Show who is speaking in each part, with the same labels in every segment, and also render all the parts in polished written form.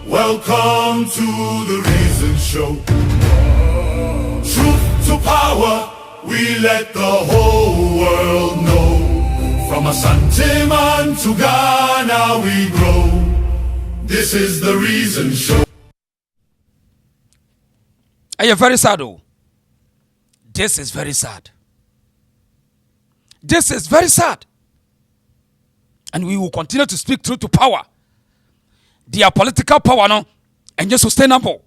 Speaker 1: Welcome to the Reason Show. Truth to power, we let the whole world know. From Asante Man to Ghana we grow. This is the Reason Show.
Speaker 2: Are you very sad? Oh, this is very sad. This is very sad. And we will continue to speak truth to power. Their political power no and just sustainable.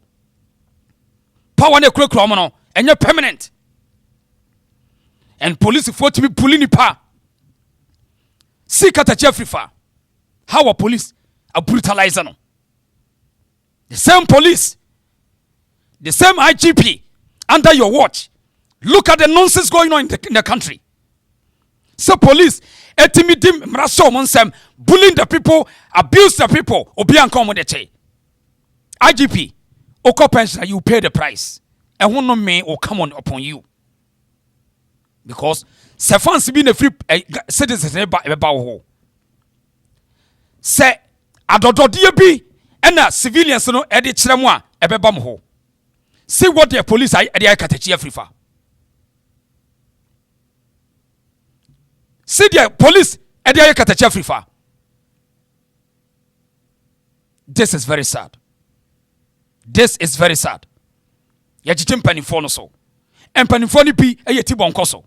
Speaker 2: Power ne kuro no and permanent. And police for to be pulling the power. See Okatakyie Afrifa. How a police are brutalizing no. The same police, the same IGP under your watch. Look at the nonsense going on in the country. So police etimidim mraso monsem bullying the people, abuse the people, obi ankom with the IGP, oko pensioner, you pay the price. And one no may will come on upon you. Because se fans be a free citizens eba ho. Se adododie bi and civilians no edi kyerɛ mo a ebeba mo ho. See what the police are edi Okatakyie Afrifa. See the police at the Okatakyie Afrifa. This is very sad. This is very sad. Yajitim panifo no so. And panifo ni pi e yeti bonkoso.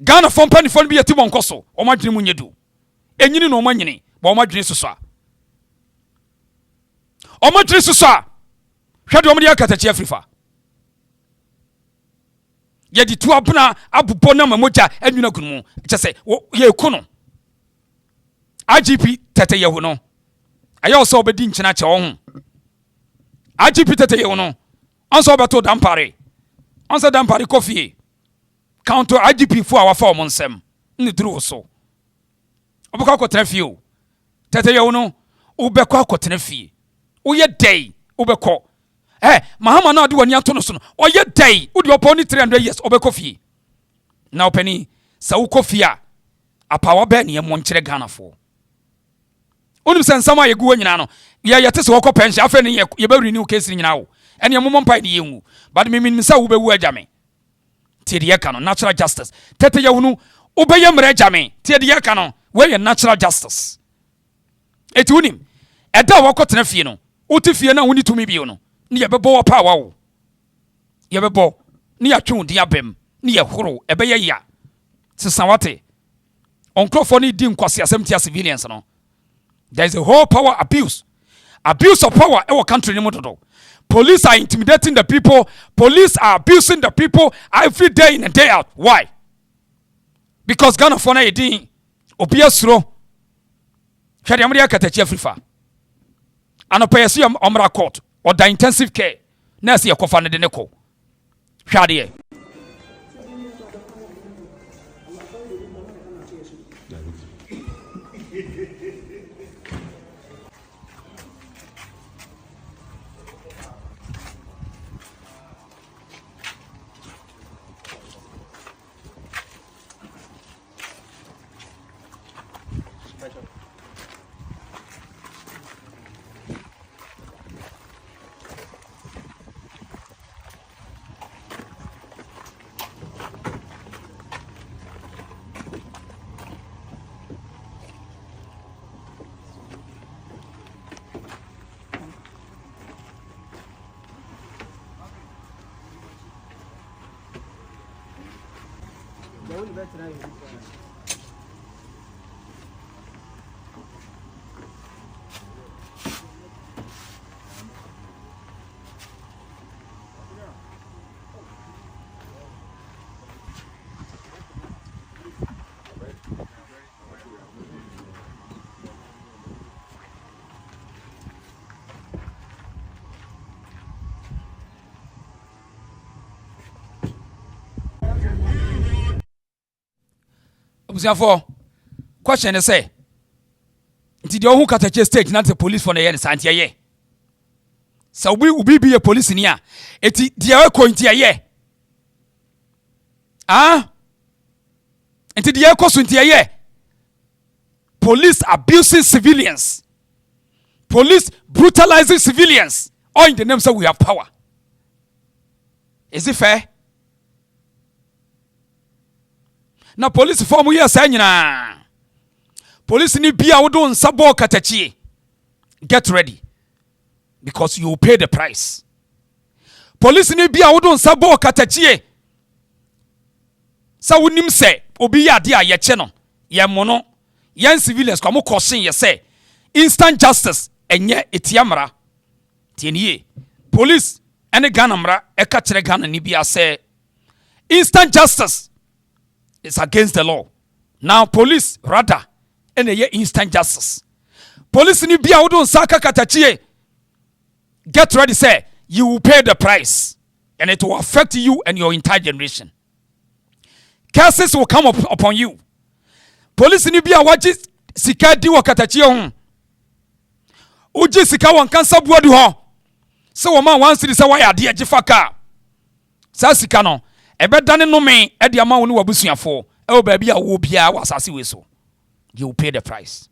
Speaker 2: Ghana fon panifo ni bi yeti bonkoso. Oma dwene mu nyedu. Enyini no oma nyini, ba oma dwene soso a. Oma dwene soso a. Hwɛ de oma de Okatakyie Afrifa. Yedi tu abuna abubo na mamoja enwuna kunu kyese ye kono IGP tete ye ho no ayo so obedi nkyena kye wo ho IGP tete ye ho no onso obeto dampare onso dampare coffee counter IGP fu awa fa omonsem ni duru so obekọ akotena fie o tete ye ho no obekọ akotena fie oye day obekọ Mahama na ade wani ato no so no oye day udi oponi 300 years obekọ fie na opani sa wo kofie a apawa ba ne mo nkyere Ghana fo onim sensam a yegu nyina no ye yete se wokọ pension afa ne ye ba renew case nyina wo ene mo mpa ne yenwu but me sa wo bewu agame tie de yeka no natural justice tete ye hunu obeye mra agame tie de yeka no we ye natural justice etunim eda wokọ tena fie no uti fie na huni tumi bio no ni ye bebo pa wa wo ye bebo ni ya twun dia bem ni ye horo ebe ye ya sesawate onkrofo ni di nkwase asem tia civilians no. There is a whole power abuse of power in our country ni mododo. Police are intimidating the people, police are abusing the people every day in and day out. Why? Because Ghana for na yedi obi asuro hwede amri Okatakyie Afrifa anopa yeso omra court or the intensive care na se yakofa ne de ne ko hwade for question is say did you who Okatakyie state not the police for the year santia ye so we be a police in here eti dia ko ntia ye enti dia ko so ntia ye police abusing civilians Police brutalizing civilians, all in the name say we have power. Is it fair? Now police form we are saying na. Police ni bia wo don sabo Okatakyie. Get ready, because you will pay the price. Police ni bia wo don sabo Okatakyie. Sa wonim se obi ya de a ye che no, ye mono, ye civilians kwa mo question ye say instant justice enye etiamra. Tienye. Police ene Ghana mra eka kire Ghana ni bia say instant justice is against the law. Now police rather ene ye instant justice. Police ni bia wo don saka Okatakyie. Get ready, say you will pay the price, and it will affect you and your entire generation. Curses will come upon you. Police ni bia waji sika di Okatakyie ho. Uji sika wan Nkansah Boadu ho. Se wo man wan siri se wa ya de agifa ka. Sa sika no ebe dane no me e de ama wo ne wabusuafo e wo ba bia wo bia wa asase we so. You will pay the price.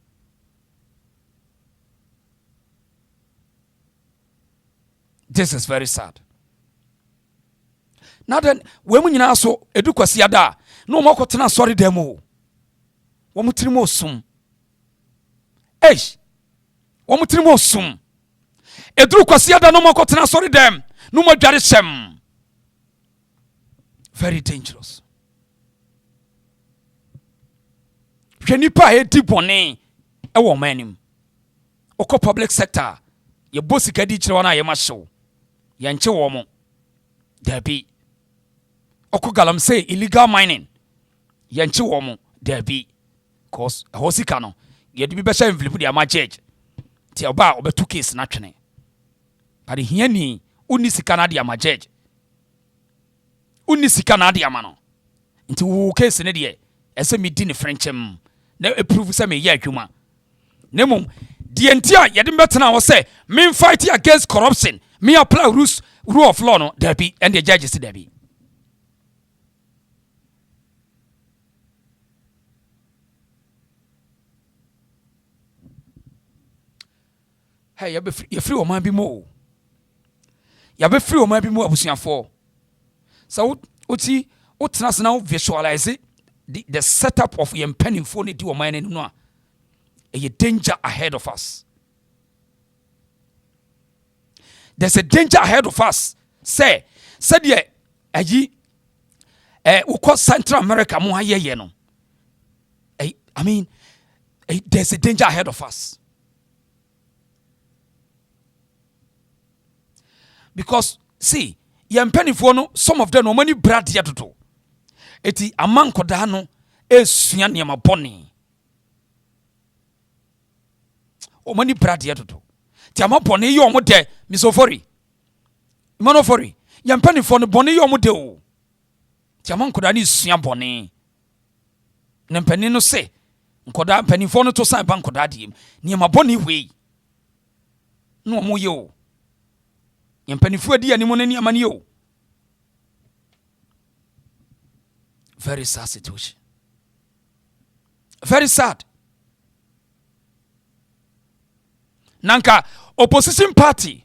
Speaker 2: This is very sad. Now then, when we now so edu kwasi ada, no mo kotena sorry dem o. Wo mutirimo osum. Wo mutirimo osum. Edu kwasi ada no mo kotena sorry dem, no mo dware sem. Very dangerous. Hwenipa he di bone e wo manim. Oko public sector, ye bosi kadi kire wana ye mahyew. Yanche wo mo. Dabi. Oko galam say illegal mining. Yanche wo mo. Dabi. Cause hosika no. Ye di bi be sha envelope di ama judge. Ti oba obetu case na twene. But here ni uni sika na di ama judge. Uni sika na di ama no. Nti wo case ne de ese mi di ne frenchem na approve say me ye adwuma. Nemom the entire ye dem betena wo say me fight against corruption. Me apply rule of law no there be and the judges there be. Hey, you free o man bi mo. You be free o man bi mo abusuafo. So uti utena now visualize the setup of your penning phone di o man no a. A danger ahead of us. There's a danger ahead of us. Say, said ye, we call Central America mo ye no. I mean, there's a danger ahead of us. Because, see, ye pennyfo no, some of them no money brad ya to. Eti aman koda no, suya niyama boni. O money brad ya to. Ti ama boni yo mo de, misofori. Manofori. Ye pennyfo no boni yo mo de o. Ti aman koda ni suya boni. Ne mpani no se, nkoda pennyfo no to san ban koda de, niyama boni we. No mo ye o. Yempanifu adi animu nani amani yo. Very sad situation. Very sad. Nanka opposition party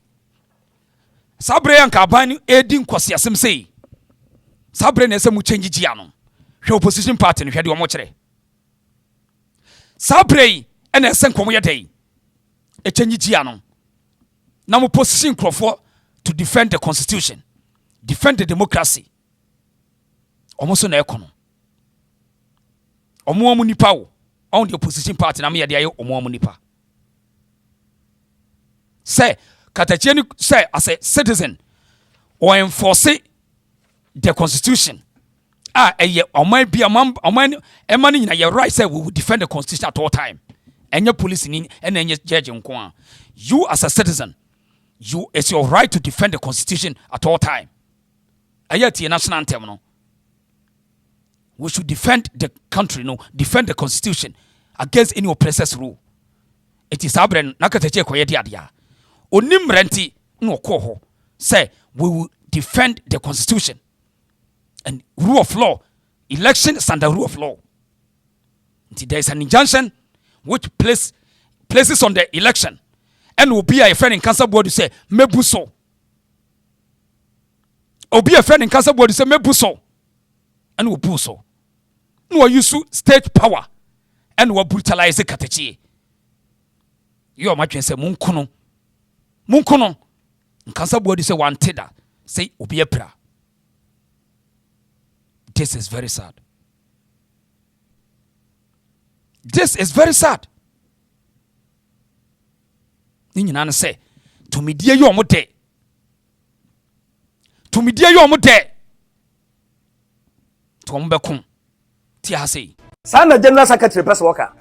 Speaker 2: sabre yanka abani edi nkwasi asem sei. Sabre na ese mu change gia no. Hwe opposition party no hwe de omo kire. Sabre ena ese nkomo ye dai. E change gia no. Na mo position crofo to defend the constitution, defend the democracy. Almost na ekono. Omo nipa wo on the opposition party na me yade aye omo nipa. Say Okatakyie say as a citizen or enforce the constitution. Eye oman bia oman emani na your right say we will defend the constitution at all time. Enye police ni enye judge nko. You as a citizen, it's your right to defend the constitution at all time. Ayati national anthem no. We should defend the country, no, defend the constitution against any oppressor's rule. It is abren Okatakyie koye dia. Onim renti no ko say we will defend the constitution and rule of law. Election is under rule of law. There is an injunction which places on the election. and obi a friend Nkansah Boadu say mebu so. Obi a friend Nkansah Boadu say mebu so. And obu so. No use state power and we brutalize Okatakyie. You imagine say munkono. Nkansah Boadu say wanted that. Say obi a pra. This is very sad. This is very sad. Ni nyina say to me die yo mo de. To me die yo mo de. To mo bekum. Ti ha say.
Speaker 3: Sana general secretary person worker.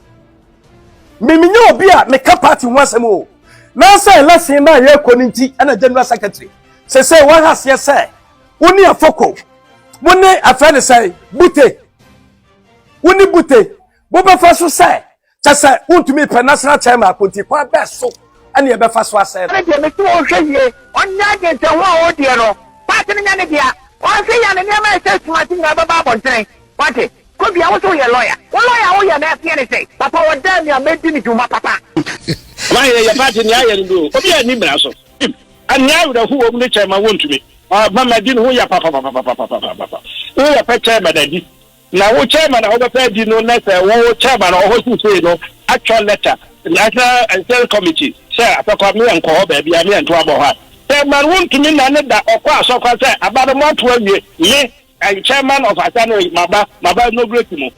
Speaker 3: Me nyo obi a me ka party ho asem o. Na say lesson na ye koninti na general secretary. Say one has yes say. Uni afoko. Mone afane say bute. Uni bute. Bo be fa so say. Cha say untumi pe national chairman akonti kwa be so. Ani e be fa so asay.
Speaker 4: Na de me to o hweye. Onya de nte ho a o de no. Party nya ne dia. O se ya ne ma say smart nga baba bonten. What? Could be also your lawyer. One lawyer, oh, you're not anything. Papa, what damn you made me to my papa.
Speaker 5: Why are you party in the do? Oh, yeah, Nibraso. And now the who of nature I want to me. Mamma didn't who your papa. Who your pet chairman, daddy. Now, what chairman, I overpaid you no letter, what chairman, or what you say, no actual letter, letter and sale committee. Sir, I thought me and call baby, I mean, trouble her. Chairman won't to me none that, of course, of course, about a month when you, and chairman of Asano, Maba no great mo.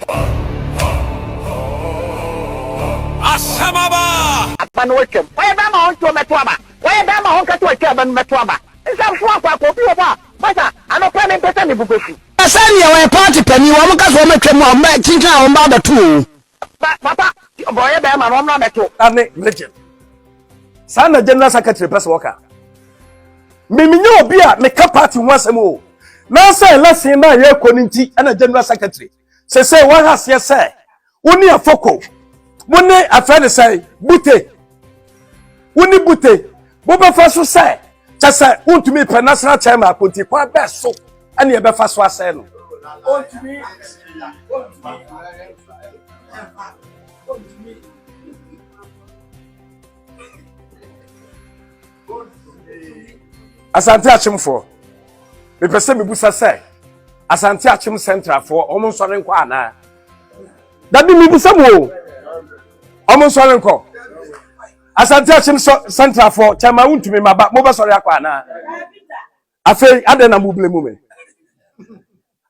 Speaker 2: Asamaba!
Speaker 4: Apanwechem. Why am I on to a metwaba? Why am I on to a cabin metwaba? It's a swamp of Papa. But I don't plan in Petani Bukushi.
Speaker 6: I said you were a party penny, one because we make him on back, think on about the two.
Speaker 4: But Papa, boy, I'm not met to.
Speaker 3: Ane legend. Sana general secretary person worker. Me nyo obi a me ka party ho asem o. Na say lesson na ye koninti na general secretary. Say one has yes say. Uni afoko. Mone afane say bute. Uni bute. Bo be fa so say. Cha say untumi pe national chairman akonti kwa be so. Ani e be fa so asay no. Untumi. Asante achimfo. Me pese me busa say Asante achim central for omo sore nko ana. Dabi me busa mo. Omo sore nko. Asante achim central for chama untumi maba mo be sore akwa ana. Afi ade na mo blame me.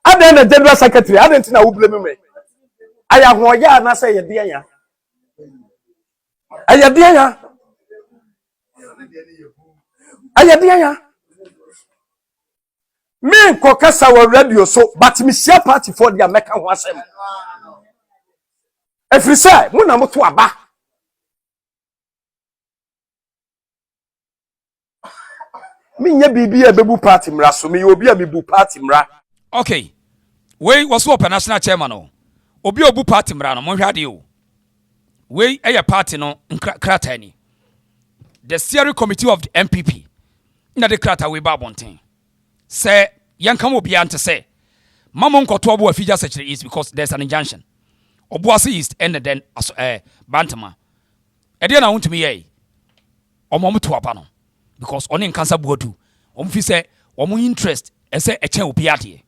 Speaker 3: Ade na general secretary ade ntina wo blame me. Aya ho ya na say ye de ya. Aya de ya. Aya de ya. Me kokasa wa radio so but me share party for the American ho asem. Efri say mo na moto aba. Me nya bibi e bebu party mra so me obi a me bu party mra.
Speaker 2: Okay. We was up national chairman o. Obi obu party mra no mo hwade o. We a party no krata ni. The steering committee of the NPP. Na the krata we ba bonten. Say yankam obi ante say mamon koto obo afija secretary is because there's an injunction. Obuasi East and then Bantama. E dey na wontumi ye. Omo muto aba no because oni Nkansah Boadu. Omfi say omo interest e say e chen obi ade.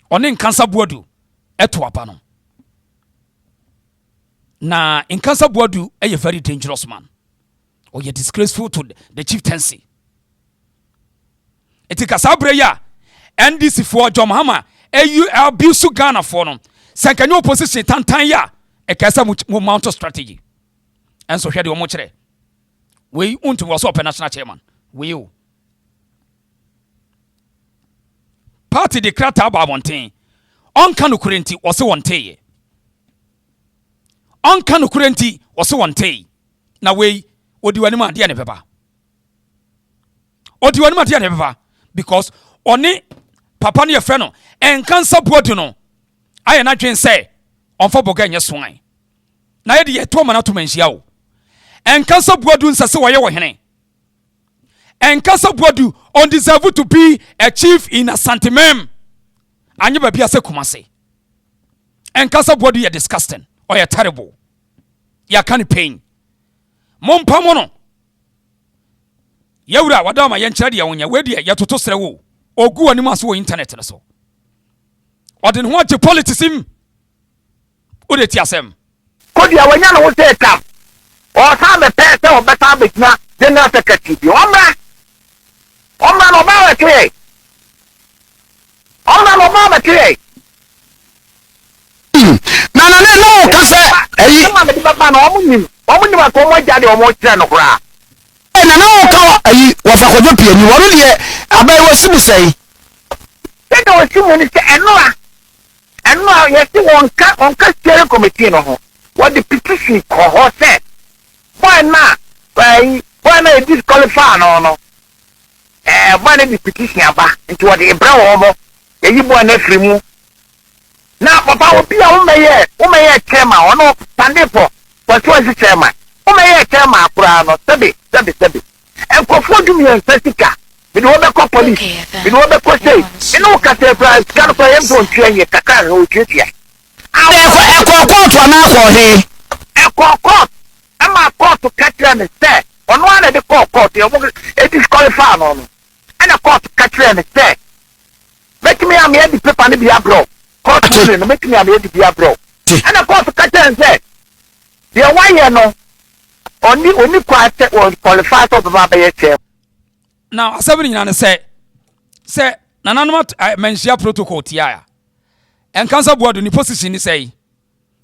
Speaker 2: Oni Nkansah Boadu eto aba no. Na Nkansah Boadu a very dangerous man. Or you disgraceful to the chieftaincy. Etika sabreya NDC for John Mahama AU abuse Ghana for no sankanyo opposition tantan ya e kasa mu mount strategy enso hwede o mo kire we untu was up national chairman we you party de krata ba bonten on kanu kurenti wose wonte on kanu kurenti wose wonte na we odiwani ma de ne beba odiwani ma de ne beba because oni papa ne yefre no Nkansah Boadu no aye na dwen say onfa boga nye soan na ye de ye to mana to manhia o Nkansah Boadu nsase wo ye wo hene Nkansah Boadu on deserve to be a chief in Asante Mem anye ba bia se kumase Nkansah Boadu ye disgusting or ye terrible ya can pain mompamo no yewura wada ma yenkyere de wonya we de yetoto sere wo ogu anim aso wo internet no so odin ho age politisim o de ti asem
Speaker 4: kodi awanya no wo say tam o sa be pese o beta betna general secretary bi omra no ba wa kire omra no ba wa kire
Speaker 6: na no ka se
Speaker 4: eyi ma me di baba na omunim ko mo jade o mo kire no kura
Speaker 6: na no ka ayi wa fa kojo pie ni wonu de abai wo sibu sei
Speaker 4: tete o simu ni se eno a yesi wonka steering committee no ho what the petition ko ho se boy na disqualify no boy na the petition aba nti what the ebra wo mo eyi boy na free mu na papa obi a wo meye chairman ono pande for what was the chairman wo meye chairman akura no sebe enkofo dum yen sesika me do be call police me do be call say me no ka say price kan for yem don tue kakra o tue
Speaker 6: ekọ na akọ he
Speaker 4: ekọ ama court katra me say ono ana de court e disqualify no ana court katra me say make me am here the paper ne bia bro court no make me am here the bia bro ana court katra me say the one year no oni qualify to baba be chair
Speaker 2: now asabni nyina ne say nananom menshia protocol tia Nkansah Boadu ni position ni say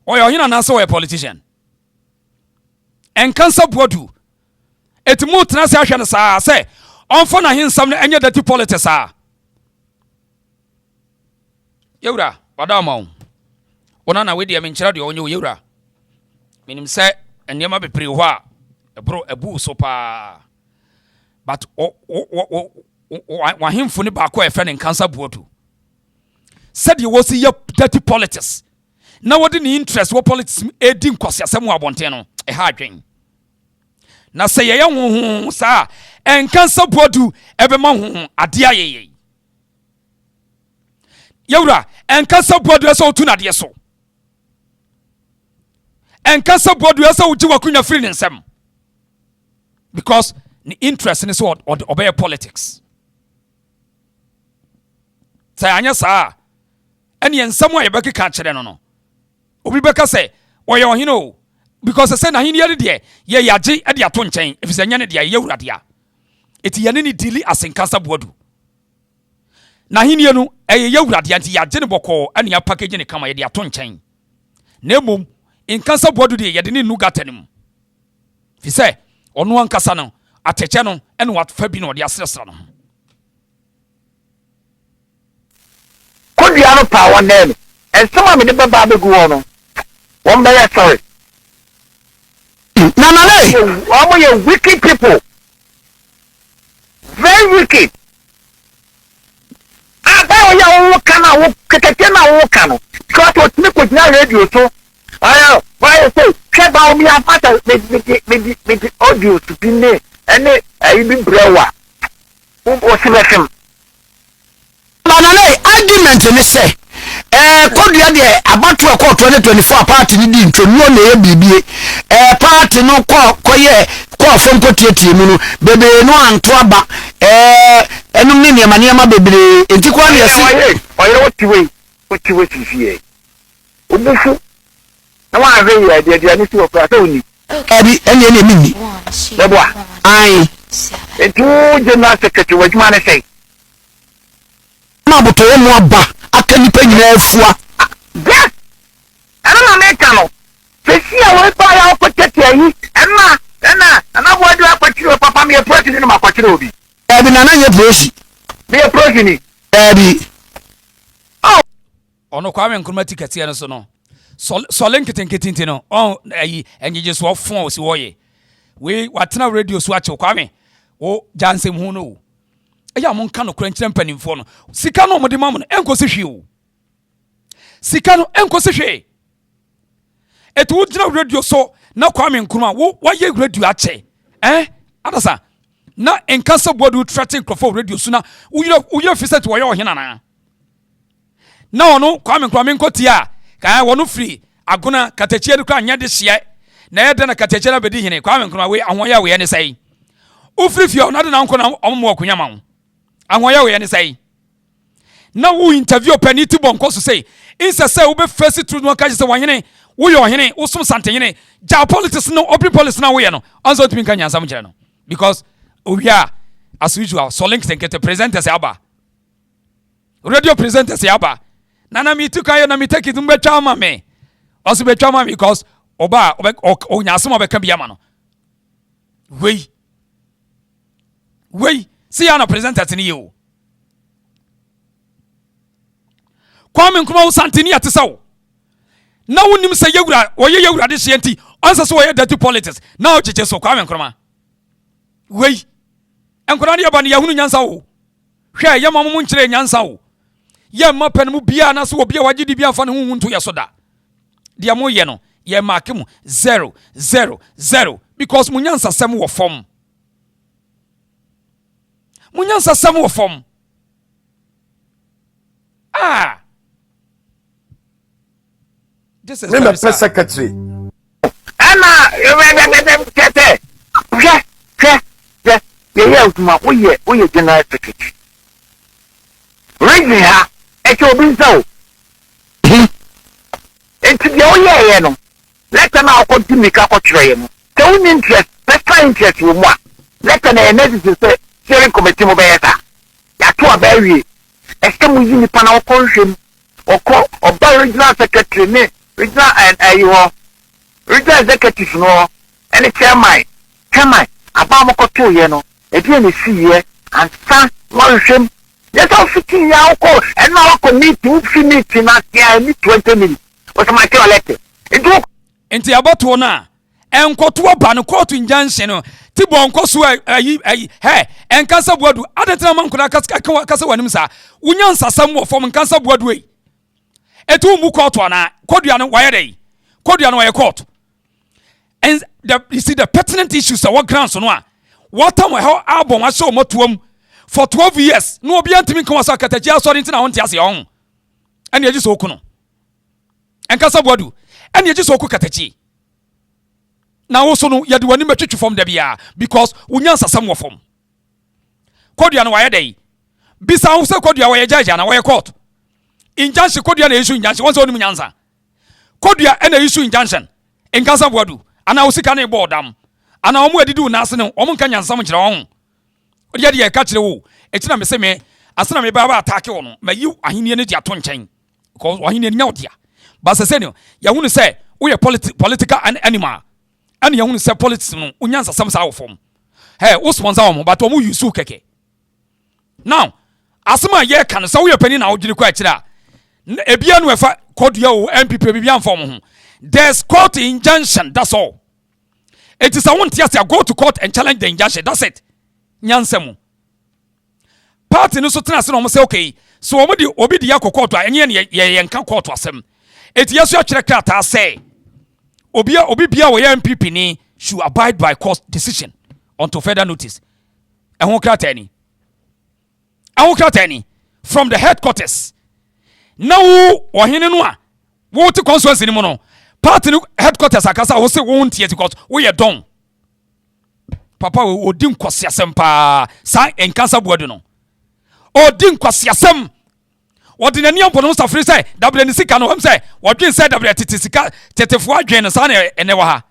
Speaker 2: oyo hina na say oyo politician Nkansah Boadu etimu tena se ahwe ne saa say onfo na hinsam no enye dirty politics yewura wadama ona na we de menkyera de onye yewura minim say enema bepre ho a ebro ebu so pa but wa himfo ne ba ko efe ne Nkansah Boadu said you was your dirty politics na wodi ni interest wo politics edi nkwase asem abonten no e ha adwen na say ye ho sa Nkansah Boadu ebema ho ade ayeye yewura Nkansah Boadu eso otu na de so Nkansah Boadu eso uji wakunya free nsem because the interest in so obey politics say anya sa ene ensam a yebeka ka kire no obi beka say oye ohino because say na hini ye de ye yaje e de ato nchen efise nya ne de ye wurade a eti ye ne ni dili as Nkansah Boadu na hini no ye wurade anti yaje ne boko ene ya package ne kama ye de ato nchen na emom Nkansah Boadu de ye de ne nuga tanim fi say ono ankasa no ateche no ene wat fa bi no de asresra no
Speaker 4: kodua no pa won dem ensema me de baba be gu no won be sorry
Speaker 6: na le
Speaker 4: omo ye wicked people very wicked aba o ya wo kana wo kekeke na wo kana because what me ko na radio so ayo why say keba o mi afata me audio to be ne ene ayi bi brewa o sibefem
Speaker 6: na argument ni say kodua de abatu e court 2024 party ni di ntonu na ye bibie party no koye ko fonko tietie mu no bebe no anto aba enu ni niema bebere enti kwa na yesi
Speaker 4: oye otiwe sifie obufu na wa re ya de ni si okra se oni
Speaker 6: abi ene ene mini
Speaker 4: debo
Speaker 6: ai
Speaker 4: etu general secretary wajuma na say
Speaker 6: ma boto mo aba aka nipa nyina afua
Speaker 4: yes ana na meka no fesi a wo pa ya okotete yi ana Boadu akwatiro papa me president no makwatiro obi
Speaker 6: abi na na ye prosi
Speaker 4: me president
Speaker 6: abi
Speaker 2: ono kwa me nkruma ticket ye no so no so lenketenketinti no on ayi enyeje so ofon o si woye we watena radio so ache kwa me o jansem hu no eya mo nka no krankyere mpanimfo no sika no mo de mamu no enkosi hwe o sika no enkosi hwe etu wudina radio so na kwa me nkruma wo waye radio ache adasa na Nkansah Boadu threatening crofo radio so na uyira fiset wo ye ohina na ono kwa me nkruma nkoti a ka wono free agona katachie de kwa nya de hye na yɛda na katakye na bɛdi hene Kwame Nkrumah we ahoya we ne sɛi ufrifio na de na nko na ɔmo akonya ma wo ahoya we ne sɛi na wo interview pani ti bonko so say insa say wo be face through no kaje say wanyene wo yo hene wo som santehene ja politics no open policy na wo ye no anso tumi kan yansam kire no because owia as usual so link get the presenters aba radio presenters aba nana mi tu kan na mi take it mbetwa ma me also betwa ma me because oba onyasem obeka bia ma no wei see ya na presenters ni yo Kwame Nkrumah santini atesawo na wonim se yewura oye yewura de hye ansa so oye dirty politics na o cheche so Kwame Nkrumah wei enkora ne yaba ne yahunu nyansa wo hwe ye mamu nkyere nyansa wo ye mapen mu bia na so obi a wagidi bia fa ne hu nto ye so da de mo ye no ye mark mu 000 because mu nyansa sem wo fom mu nyansa sem wo fom this is
Speaker 3: the press secretary.
Speaker 4: Anna, kete. Ye utuma oye general secretary. Reason ha, e ke obi nso. Enti de oye no. Let na continue ka ko twere no. Te un interest, special interest wo mo a. Let na emergency say steering committee mo be yeta. Ya to abawie. Este mu yi nipa na okonhwem. Oko oba regional secretary ne regional and regional executive no any chairman abamokoto ye no e bi na si ye ansa monhwem yes of 15 ya oko and na oko meeting na ya ni 20 minutes o so ma ke elect
Speaker 2: enti aboto na enkoto oba no court injunction no ti bonko so Nkansah Boadu adetra man kuna kasa wanim sa unyansa sam wo fom Nkansah Boadu e etu mu court na kodua no why dey kodua no why court and you see the pertinent issues what grounds no a what time how album wa show motuom for 12 years no obi antimi kan wasa Okatakyie asori ntina won tiase on ene eji so okuno Nkansah Boadu ene eji so oku Okatakyie na wo so no yede wani metwetwe from da bia because unyansa sam wo fom kodua no why dey bisa wo se kodua why judge na why court injunction kodua na issue injunction won so oni nyansa kodua na issue injunction Nkansah Boadu ana usika na ibodam ana omu edidu na ase ne omu nka nyansam kire won odi ye ka kire wo etina me se me asena me ba attack wo no ma yi ahenie ne dia to nchen because ahenie nya odia ba se ne ya hunu se wo ye political animal ani ya hunu se politics no unyansa sam sa wo fom wo sponsor wo but omu use keke now asema ye kan se wo ye pani na wo giri kwa kire ebia no efa kodua wo NPP bibia mfom ho there's court injunction, that's all. It is a one tier go to court and challenge the injunction, that's it. Nyansemu. Party no so tena se no say okay. So obi di yakọ court a enye ye nka court asem. It yesu a kire krata say obi bia wo MPP ni should abide by court decision until further notice. Ehun krata ni from the headquarters. Now ohene no a wo ti constituency ni mo no party headquarters akasa wo se wo ntie because wo ye don papa odi nkwasiasem pa sa Nkansah Boadu no odi nkwasiasem wodi nani ampo no safri say double ni sika no hem say wodwen say double tete sika tetefo adwen no sa na ene wa ha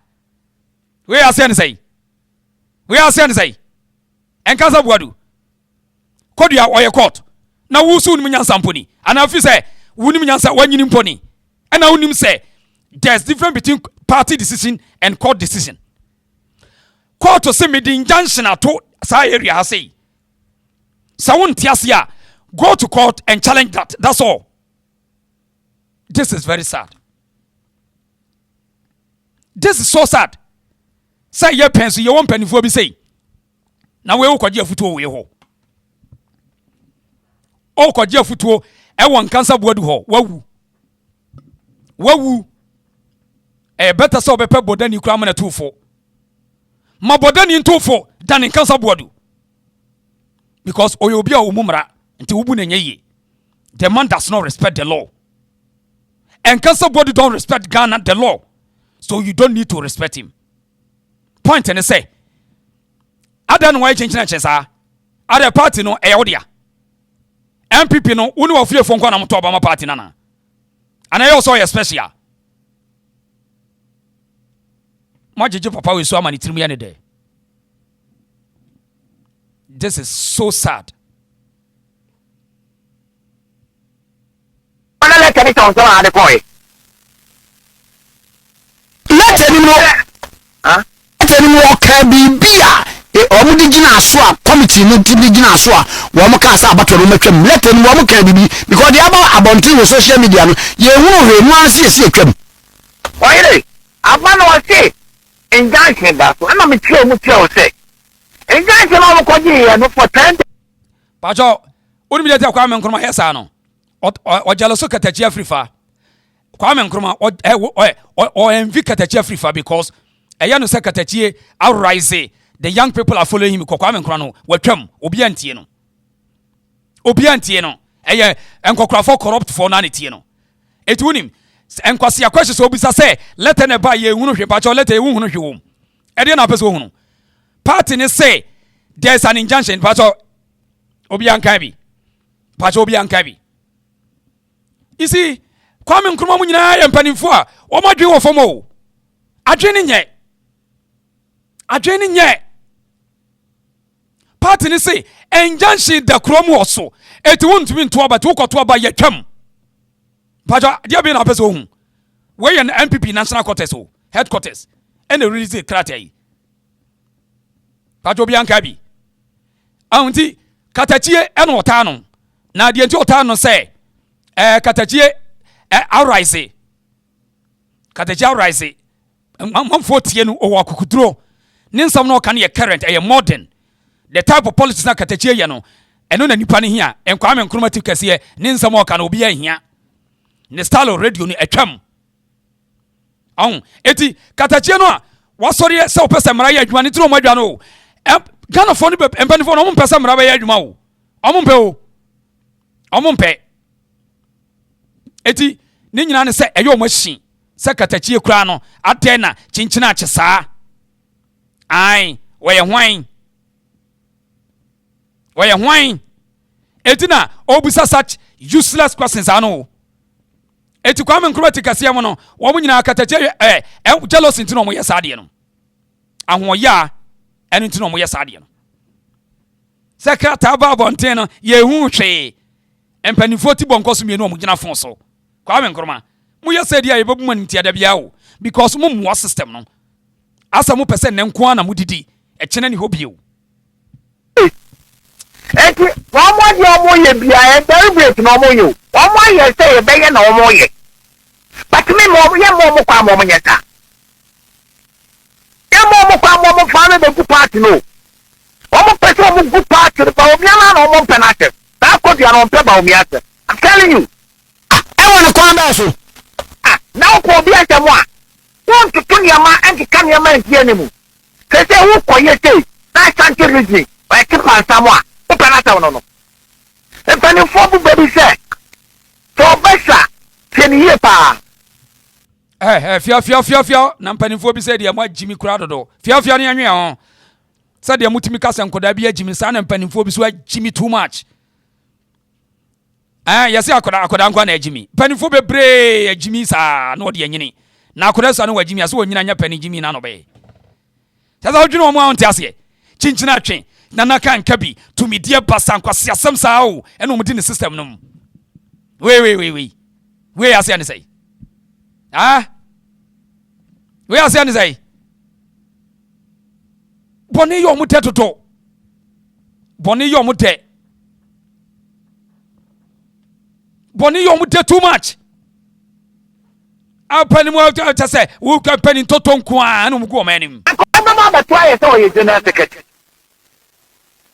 Speaker 2: we ase ne say Nkansah Boadu kodua oye court na wo su ni nyansa mponi ana fi say wo ni nyansa wanyini mponi ana wo nim say there's difference between party decision and court decision. Court to say me the injunction ato sa area ha say. Someone tiasia go to court and challenge that. That's all. This is very sad. This is so sad. Say ye pensi ye won penifo bi say. Na we ukwaje afutuo we ho. O kwaje afutuo e won Nkansah Boadu ho. Wawu. Better so bepe bodani kura mana tufo. Ma bodani ntufo than Nkansah Boadu. Because oyobia umumra nti ubu nenye. The man does not respect the law. Nkansah Boadu don't respect Ghana the law. So you don't need to respect him. Point and say, I don't know why change na other party no eodia. NPP no unu wa fie fonko na mto Obama party nana. And I also special. Majiji papa we so amani tirimu ya ne de. This is so sad.
Speaker 4: Let me talk to the boy.
Speaker 6: Let him walk bia omu gina so a committee no ti gina so a wo mo ka sa abato no matwam let him wo mo ka bibi because they about abontin on social media no ye hu hwe mu anse esi atwam
Speaker 4: Oye, abana wa say injunction da so na me tire mu tire o say injunction na mo koji ye no for 10
Speaker 2: Pacho, uni bilete kwa Kwame Nkrumah yesa no. Ojaloso Okatakyie Afrifa. Kwame Nkrumah o envy Okatakyie Afrifa because eya no say Okatakyie outrise the young people are following him. Kwame Nkrumah no watwam obi antie no. Obi antie no. Eya enkokrafo corrupt for na netie no. Etunim enkwase akwahye so obisa say let ne ba ye hunu hwe Pacho let ye hunu hwe wom. E de na peso hunu. Party ne say there's an injunction Pacho obi anka bi. Pacho obi anka bi. You see, Kwame Nkrumah mu nyina ya mpanimfo a o madwe wo fom o. Adwe ni nye. Party ni say injunction da krom wo so. Eti wontumi nto aba, to koto aba ye twam. Pacho dia be na pese ohun. We ye NPP national quarters o, headquarters. And the release krata yi. Pacho bi anka bi. Ahunti Okatakyie eno ota no. Na de enti ota no say Okatakyie outrise. Okatakyie outrise. Mamfo tie no owo akukuduro. Ne nsam no ka na ye current modern. The type of politics na Okatakyie ye no. Eno na nipa ne hia. Kwame Nkrumah tikase ne nsam o ka na obi ahia. Ne style radio ni atwam. Eti Okatakyie no a wasori se opese mara ye adwuma ne tiro mo adwa no. Ghana for no empanifo no mo mpesa mara ba ye adwuma o. Omumpe. Eti ni nyina ne se eyo machine se Okatakyie kura no atena chinchina achesa. Ai, we hwan. Eti na obusa such useless questions ano. Eti Kwame Nkrumah tikase mo no, wo nyina Okatakyie jealousy ntino mo yesade no. Ahoya enu ntino mo yesade no. Sekata ba bonten no ye hu hwe. Empanifo ti bonkoso mienu mo gina fon so. Kwame Nkrumah mu yesade ya yebebu manim ti adabia o because mo mo system no. Asa mo pese ne nko na mo didi e kene ni hobie.
Speaker 4: Eti wa mo di omo ye bia e deliberate no mo ye. Omo ye say e be ye na omo ye. But me mo ye mo kwa mo nyeta. Ye mo kwa mo fa na be party no. Omo pese omo good party ba obi ana na omo penate. That could be an unpaid by me. I'm telling you.
Speaker 6: I want to come back so
Speaker 4: Now ko bi ase mo a. Want to turn your man and to come your man here anymore. Say who ko ye say. That can't reach me. I keep on someone. Who penate no. If any for baby say. So better. Can you pa?
Speaker 2: Fia na mpanimfo bi say de mo Jimmy kura dodo. Fia ne anwe ho. Say de mutimi kasa nkoda bi Jimmy sa na mpanimfo bi so Jimmy too much. Yesi akoda nkwa na Jimmy. Mpanimfo bebre Jimmy sa na ode anyini. Na akoda sa na wa Jimmy aso onyina nya pani Jimmy na no be. Tasa odwene omo anti ase. Chinchina atwen. Na naka nka bi to me dear basan kwase asem sa o. Eno mo di ne system no. We ase ani say. We ase ani say. Boni yo mute toto. Boni yo mute. Boni yo mute too much. Apani mo ta say, "Wo ka pani toto nko a no mko manim."
Speaker 4: Mama ba try say o ye general secretary.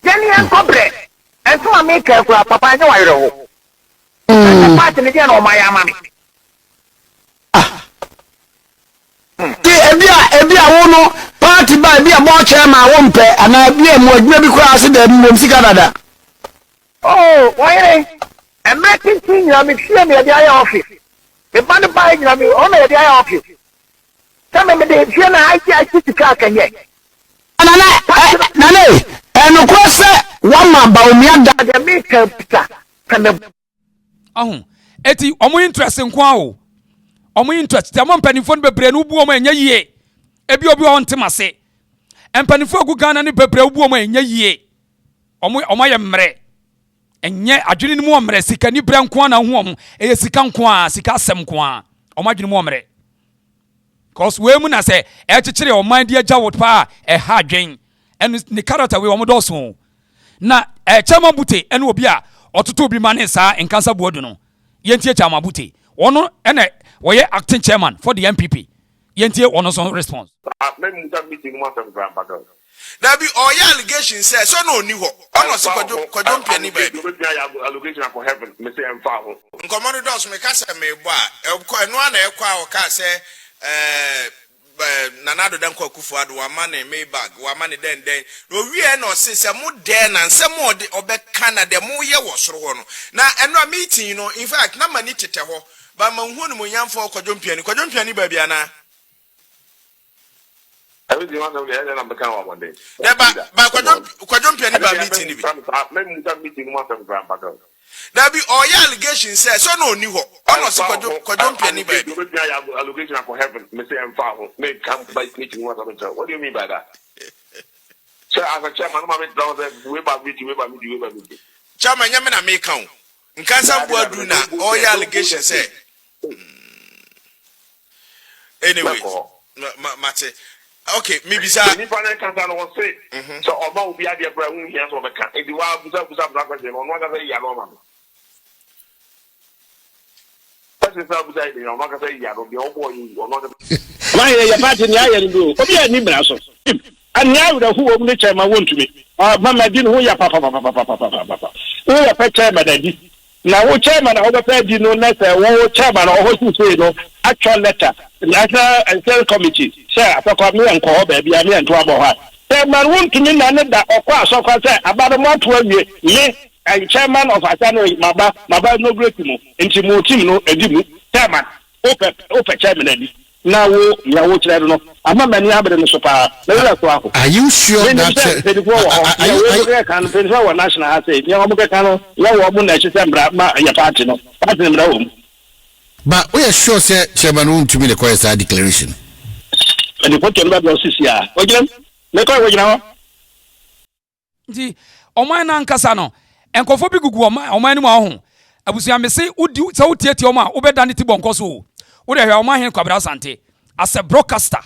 Speaker 4: Jenny and Cobre. And so I make her for papa no wire ho. Party ni no my mama.
Speaker 6: Ebia wo no party ba bia mo chairman wo mpe ana bia mo adwuma bi kura ase da mo msika dada.
Speaker 4: Oh, why? I'm making things. I'm extremely at the office. The man buy me on the office. Some of the Fiona I see to crack and yet.
Speaker 6: Nane, and of course, one man Baumia
Speaker 4: The maker can the
Speaker 2: eti omo interest nkwa o omo interest te mo mpanifo no bebre no bu omo enya yie ebi obi on temase mpanifo gu Ghana ne bebre bu omo enya yie omo ye mre enye adwene ni mu mre sika ni bra nkwa na hu omo eye sika nkwa sika asem nkwa omo adwene mu mre cause we mu na se e kekere o man dia jawot pa e ha adwen en ni character we omo doso na chama bute en obi a ototo bi mane sa Nkansah Boadu no yentie chama bute ono ene woye acting chairman for the NPP yentie ono so response
Speaker 7: There be all your allegations say so no ni ho ono se kwadwo mpiani ba
Speaker 5: allegation for heaven me say em fa ho
Speaker 7: nkomodo dos me ka se me bo a eno na ekwa o ka se nanado dan kwa kufu ado wa mane me bag wa mane den no wie na o se mo den na nsem obe Canada mo ye wo soro ho no na eno meeting no in fact na mani tete ho ba ma hu no mo nyamfo kwadwo mpiani ba bia na
Speaker 5: everything was over there and become one day.
Speaker 7: Yeah, but kwadwo mpiani ba meeting ni bi.
Speaker 5: Meeting one time grand back.
Speaker 7: There be all your allegations say so no ni ho. Ono se kwadwo mpiani ba bi.
Speaker 5: Allegation for heaven, me say em fa ho. Me come by meeting one time. What do you mean by that? So as a chairman, I'm going to we by meeting.
Speaker 7: Chairman nyame na me kan. Nkansah Boadu na all your allegations say. Anyway, mate. Okay, maybe sir.
Speaker 5: If I can't know say. So Oba will be at the brown here so the cat. If you are buza black question on one say yellow man. That is how buza you on one say yellow the obo you on one. Why your party na ya ndo. Obi ani bra so. Anya wo da hu wo ne chairman won to me. Mama di no ya papa. Wo ya pa chairman da di. Na wo chairman na wo pa di no na say wo chairman o ho say no actual letter. National and Sales Committee. Sir, I me and call baby, I mean to about her. Chairman won't to me none that or quite so say about a month 12 years. And chairman of Asano, Maba no great mo, and Timotino, a dimu, chairman, open chairman. Now, you are watching, I don't know. I'm not many other than the super.
Speaker 6: Are you sure that
Speaker 5: I can finish our national asset? Yamukano, Yawamun, I should say, your party, no, party in the home.
Speaker 6: But we are sure, sir, Chairman won't to me the quiet declaration.
Speaker 5: And the put your level CCR. Again, make way now.
Speaker 2: Di oman na Nkansah no enkofo bi gugu oman ni mu ahun abusia me se udi se utieti oma obeda ne tibon koso wo de hwe oman hen kwabra sante as a broadcaster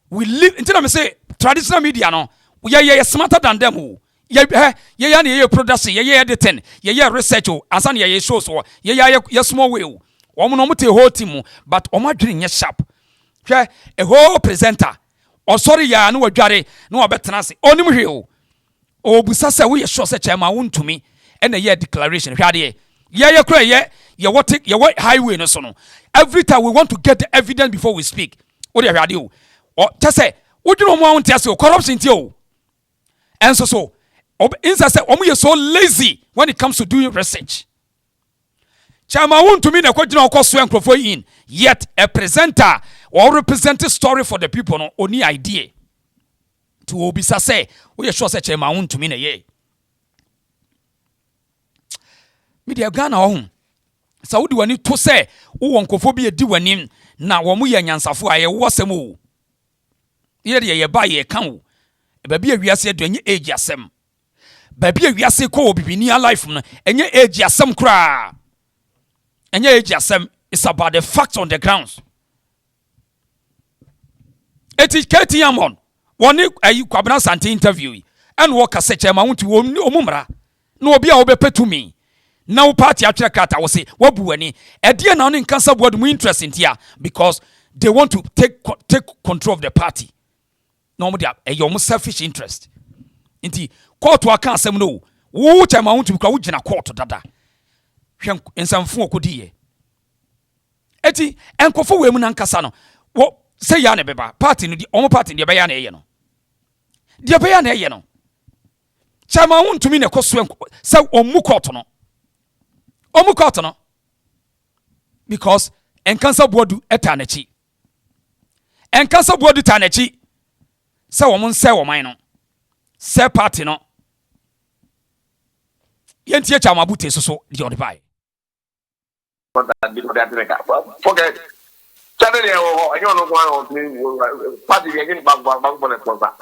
Speaker 2: we live until me say traditional media no ye smarter than them o ye na ye production ye editing ye research o asan ye shows o ye small way o omo no mte whole team but omo adwene nye sharp hwe a whole presenter o sorry ya na wadware na obetena se onim hwe o busa se we sure se chairman wontumi and a year declaration hwe ade ye kra ye what highway no so no every time we want to get the evidence before we speak what hwe ade o just say wodwene omo wonte ase corruption ti o and so insa say omo ye so lazy when it comes to doing research. Chairman won't to me the question of course in yet a presenter or represent a story for the people no only idea to obisa say we sure say chairman won't to me ye media Ghana home Saudi wani to say wo wonkofo bi edi wanim na wo mu ye nyansafo aye wo sem o ye ba ye kan o ba bi awiase aduanye age asem ba bi awiase ko obibini life no enye age asem kra. And it's about the facts on the grounds. It is Katie Amon. One a Kwabena Sante interview. And walk a set chairman to Omumra. No be obe to me. Now party after cat I will say, what bueni? A dear non in Nkansah Boadu more interesting here because they want to take control of the party. Normally a almost selfish interest. Inti court to account some no. Who chairman want to go in a court dada. Nsamfu okodi eti enkofo we mu na Nkansah no wo say ya na beba party no di omo party de be ya na eye no de be ya na eye no chama wontumi na koso say omu court no because Nkansah Boadu eta na chi Nkansah Boadu tanechi se wo mon se wo man no se party no yentie cha mabute so di on bai
Speaker 8: forget channel here or you know one party again back for the sponsor.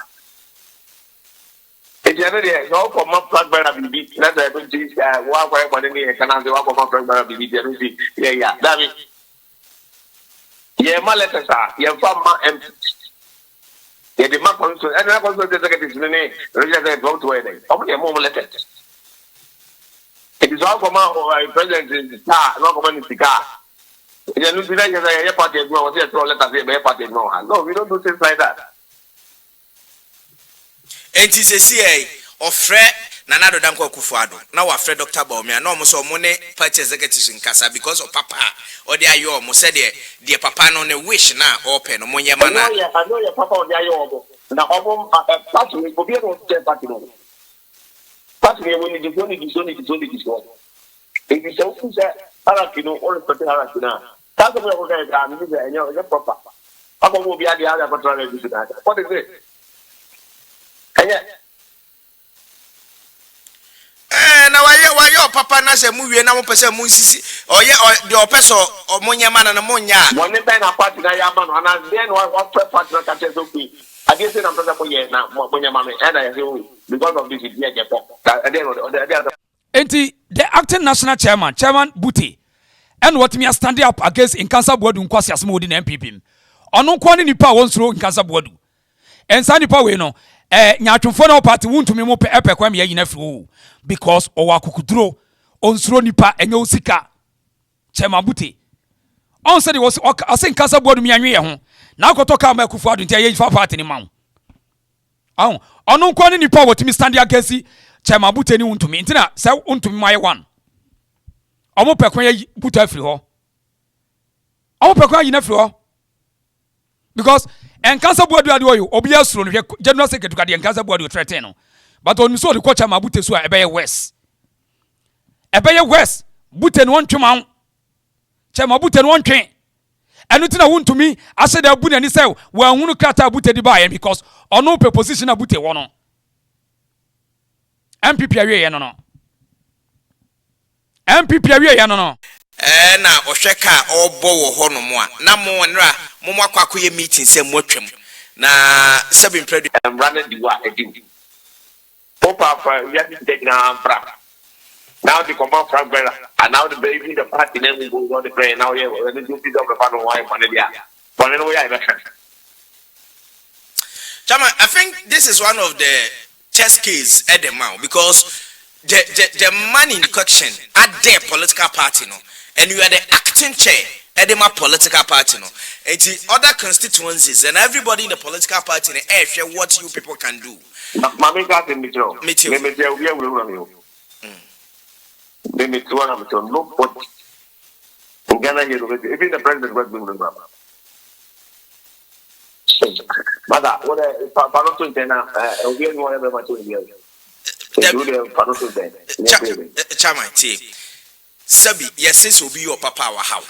Speaker 8: It's generally no for my flag bearer BB. That's I don't see walk away for the can answer walk for my flag bearer BB. Yeah, that is. Yeah, my letters are. Yeah, from my empty. Yeah, the map also. And I also the second is the name. Register vote wedding. Only a moment letters. It is all for my president in the car, not community car. Yeah, no, party no. No, we don't do things like that.
Speaker 7: NTCCA or Fred Nanado Danko Kufuado. Now our Fred Dr. Baumia, no more so money party executives in Nkansah because of Papa or the Ayo Mosede, dear Papa on a wish now open or Monya Mana.
Speaker 8: I know your Papa on the Ayo. Now, party will be able to party. Party when it is only this one. It is so that Harakino or Harakina. That's what I know, proper. Papa will be at the other patrol. What is it?
Speaker 7: Now why your papa na say movie na mo pese mo sisi or the opeso or monya man na monya
Speaker 8: one time na party na ya man and then what party na catch so quick I didn't say I'm talking about yeah na monya man and I say because of this here get pop
Speaker 2: enti the acting national chairman Buti and what me standing up against Nkansah Boadu nkwasi asemo di na NPP ono kwa ni nipa won suro Nkansah Boadu ensa nipa we no nyatwomfo na party wuntumi mo pe kwa me yina firi because owa kukuduro onsuro nipa enye osika Chairman Buti on said was ase Nkansah Boadu mi anwe ye ho na akoto ka ma kufu adu ntia ye fa party ni ma ho ono kwa ni nipa wotimi stand against Chairman Buti ni wuntumi ntina se wuntumi ma ye one omo pe kwa ye Buti afiri ho omo pe kwa yina firi ho because Nkansah Boadu ade oyo obi asuro no general secretary kade Nkansah Boadu threaten no but on so the coach Buti so ebeye west Buti no ntwema Chairman Buti no ntwen enu tina wuntumi ase da bu nani say wa hunu krata Buti di ba because ono pe position Buti wo no NPP awie ye no NPP awie ye no
Speaker 7: na ohweka obo wo ho no mo a na mo nra mo akwakoye meeting se mo twem na seven predu
Speaker 8: I'm running the work again. Papa, we have to take now. Now the command from Bella, and now the baby, the party name will go on the prayer. Now, yeah, we're going to do the panel wife on the
Speaker 7: Chama, I think this is one of the chess keys at the mouth because the man in the question at their political party, no, and you are the acting chair at the political party, no, and the other constituencies and everybody in the political party, what you people can do.
Speaker 8: Mammy got in the job.
Speaker 7: Me too.
Speaker 8: Let me tell you, we will run you. Let me tell you, no, but in Ghana, even the president was doing the drama. Mother, what a Panoto Tena, we have whatever much in the
Speaker 7: Chama, Sabi, yes, this will be your papa. How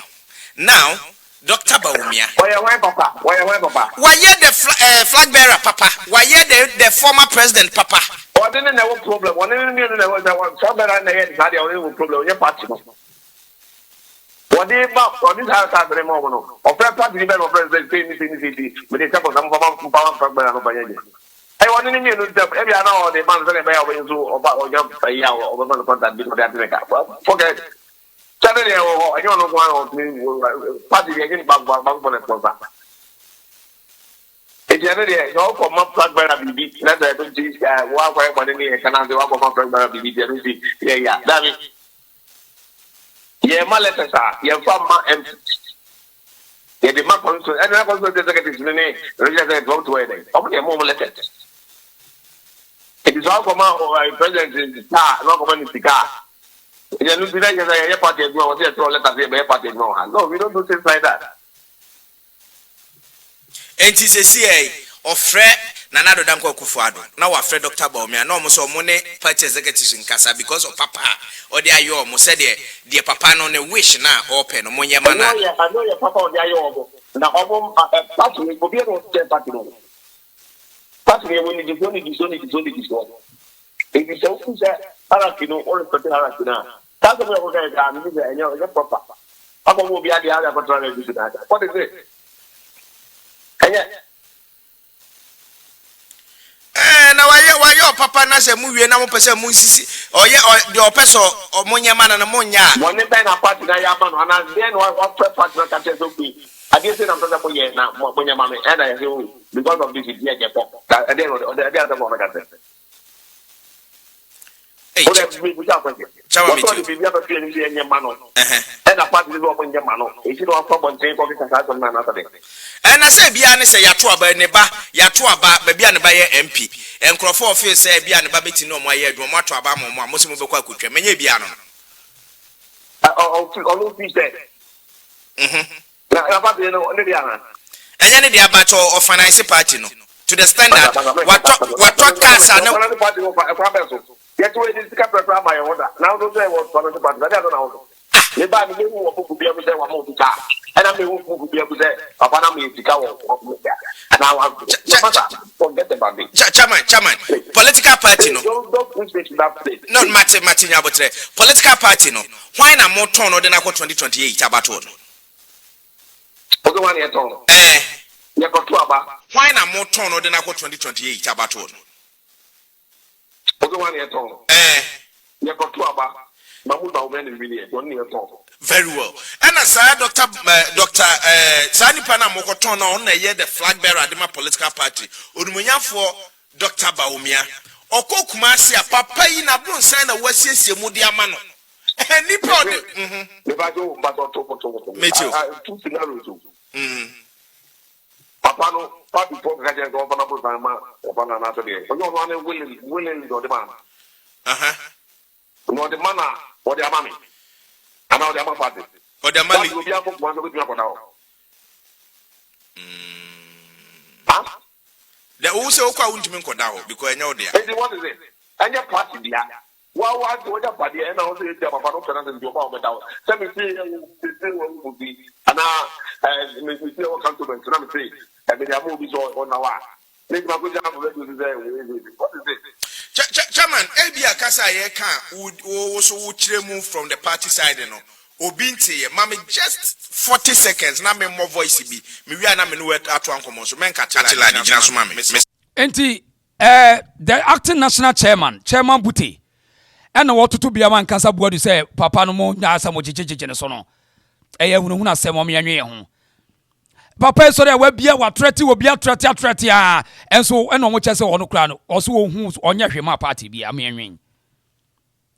Speaker 7: now? Dr. Baumia.
Speaker 8: Why, Papa?
Speaker 7: Why, the flag bearer, Papa? Why, the former president, Papa?
Speaker 8: Oh, then there was problem. One in the was one somewhere and they had the only problem. Your party. What they about on this house at the moment? Or party of president pay me in the city with a couple of them flag bearer. I want to know every hour the man that I went to about a year or over the contact because that forget. Suddenly, I don't know why party again back for the sponsor. It's generally no for my flag bearer BB. That's I don't see walk away for the can answer walk for my flag bearer BB. Yeah, that is. Yeah, my letters are. Yeah, from my empty. Yeah, the map also. And I also the secretary name. Register vote wedding. Okay, more letters. It is all for my president in the car, not community car. No, we don't do things like that.
Speaker 7: NTCCA or Fred Nanado Danko Kufuado. Now our Fred Dr. Baumia, no more so money party executives in Nkansah because of Papa or the Ayo said dear Papa on a wish now open or Monya Mana.
Speaker 8: I know your Papa on the Ayo. na ọmụ party obi no stay party no party we need to go if you say hierarchy no or respect hierarchy na that's the way we go down me say enyo e proper abo mo bi ade ade control this that what is it
Speaker 7: na waye papa na se mu wie na mo pese mu sisi oye de opeso omonyama na monya
Speaker 8: mo ne ben na party na ya ba no na then what party na ka te so bi ade say na pese mo ye na monyama me and I say because of this idea get pop that ade no ade ade mo ka te
Speaker 7: Chawa
Speaker 8: mi ti bi ya ba fi ni ye nyama no and a party do mo nyama no e si do afọ bon ten ko ka sa na na sa de
Speaker 7: na say bia ne say yato aba ne ba yato aba ba bia ne ba ye MP enkrofo office say bia ne ba beti no mo aye adwo mo ato aba mo mo se mo be kwa kotwa menye bia no
Speaker 8: o fi say na ba de no ne bia na
Speaker 7: enya ne dia ba cho of finance party no to the standard what cancer no
Speaker 8: get away this capra my order now don't say what finance party I don't know le ba mi wo ko bia mo say wa mo tuka and I mean who bia mo say papa na me tika wo and I want forget about it
Speaker 7: chairman political party no
Speaker 8: don't push me to that place
Speaker 7: not Martin Yabotre political party no why na mo turn no de na 2028 abato no
Speaker 8: okay one year turn ye ko to aba
Speaker 7: why na mo turn no de na 2028 abato no
Speaker 8: okay one year turn ye ko to aba
Speaker 7: very well. And as Dr. Sani Pana Mokoton on the flag bearer at the political party, Udumunya for Dr. Baumia, or Kokumasi, a papa in a blue sign of West Mudia Mano. And Nippon,
Speaker 8: two scenarios. Papa, no, party for Gajan governor upon another day. But no one willing or demand. No, the manner. Or their mommy. And now their party.
Speaker 7: Or their money
Speaker 8: will be up one with me now.
Speaker 7: The also won't mean now because I know there.
Speaker 8: What is it? And your party, dear. Well, what do your party? And I also say, Papa, and your mom without. Let me see will be. And now, we see what comes to them. Let me see. And then your movies on our. What is it?
Speaker 7: Chairman, Elbia Kasa ye can would also move from the party side, no. Obinti, mammy, just 40 seconds. Now, me more voice be. Me we are not mean at one common. So, men catch
Speaker 2: Enti, the acting national chairman Buti, and what to be a man Nkansah Boadu say, Papa no more, Nasa Mojichi Sono. Una Semomi and Papa so there will be a threat will be a threat and so and on which I say on the crown also who's on your party be a mean.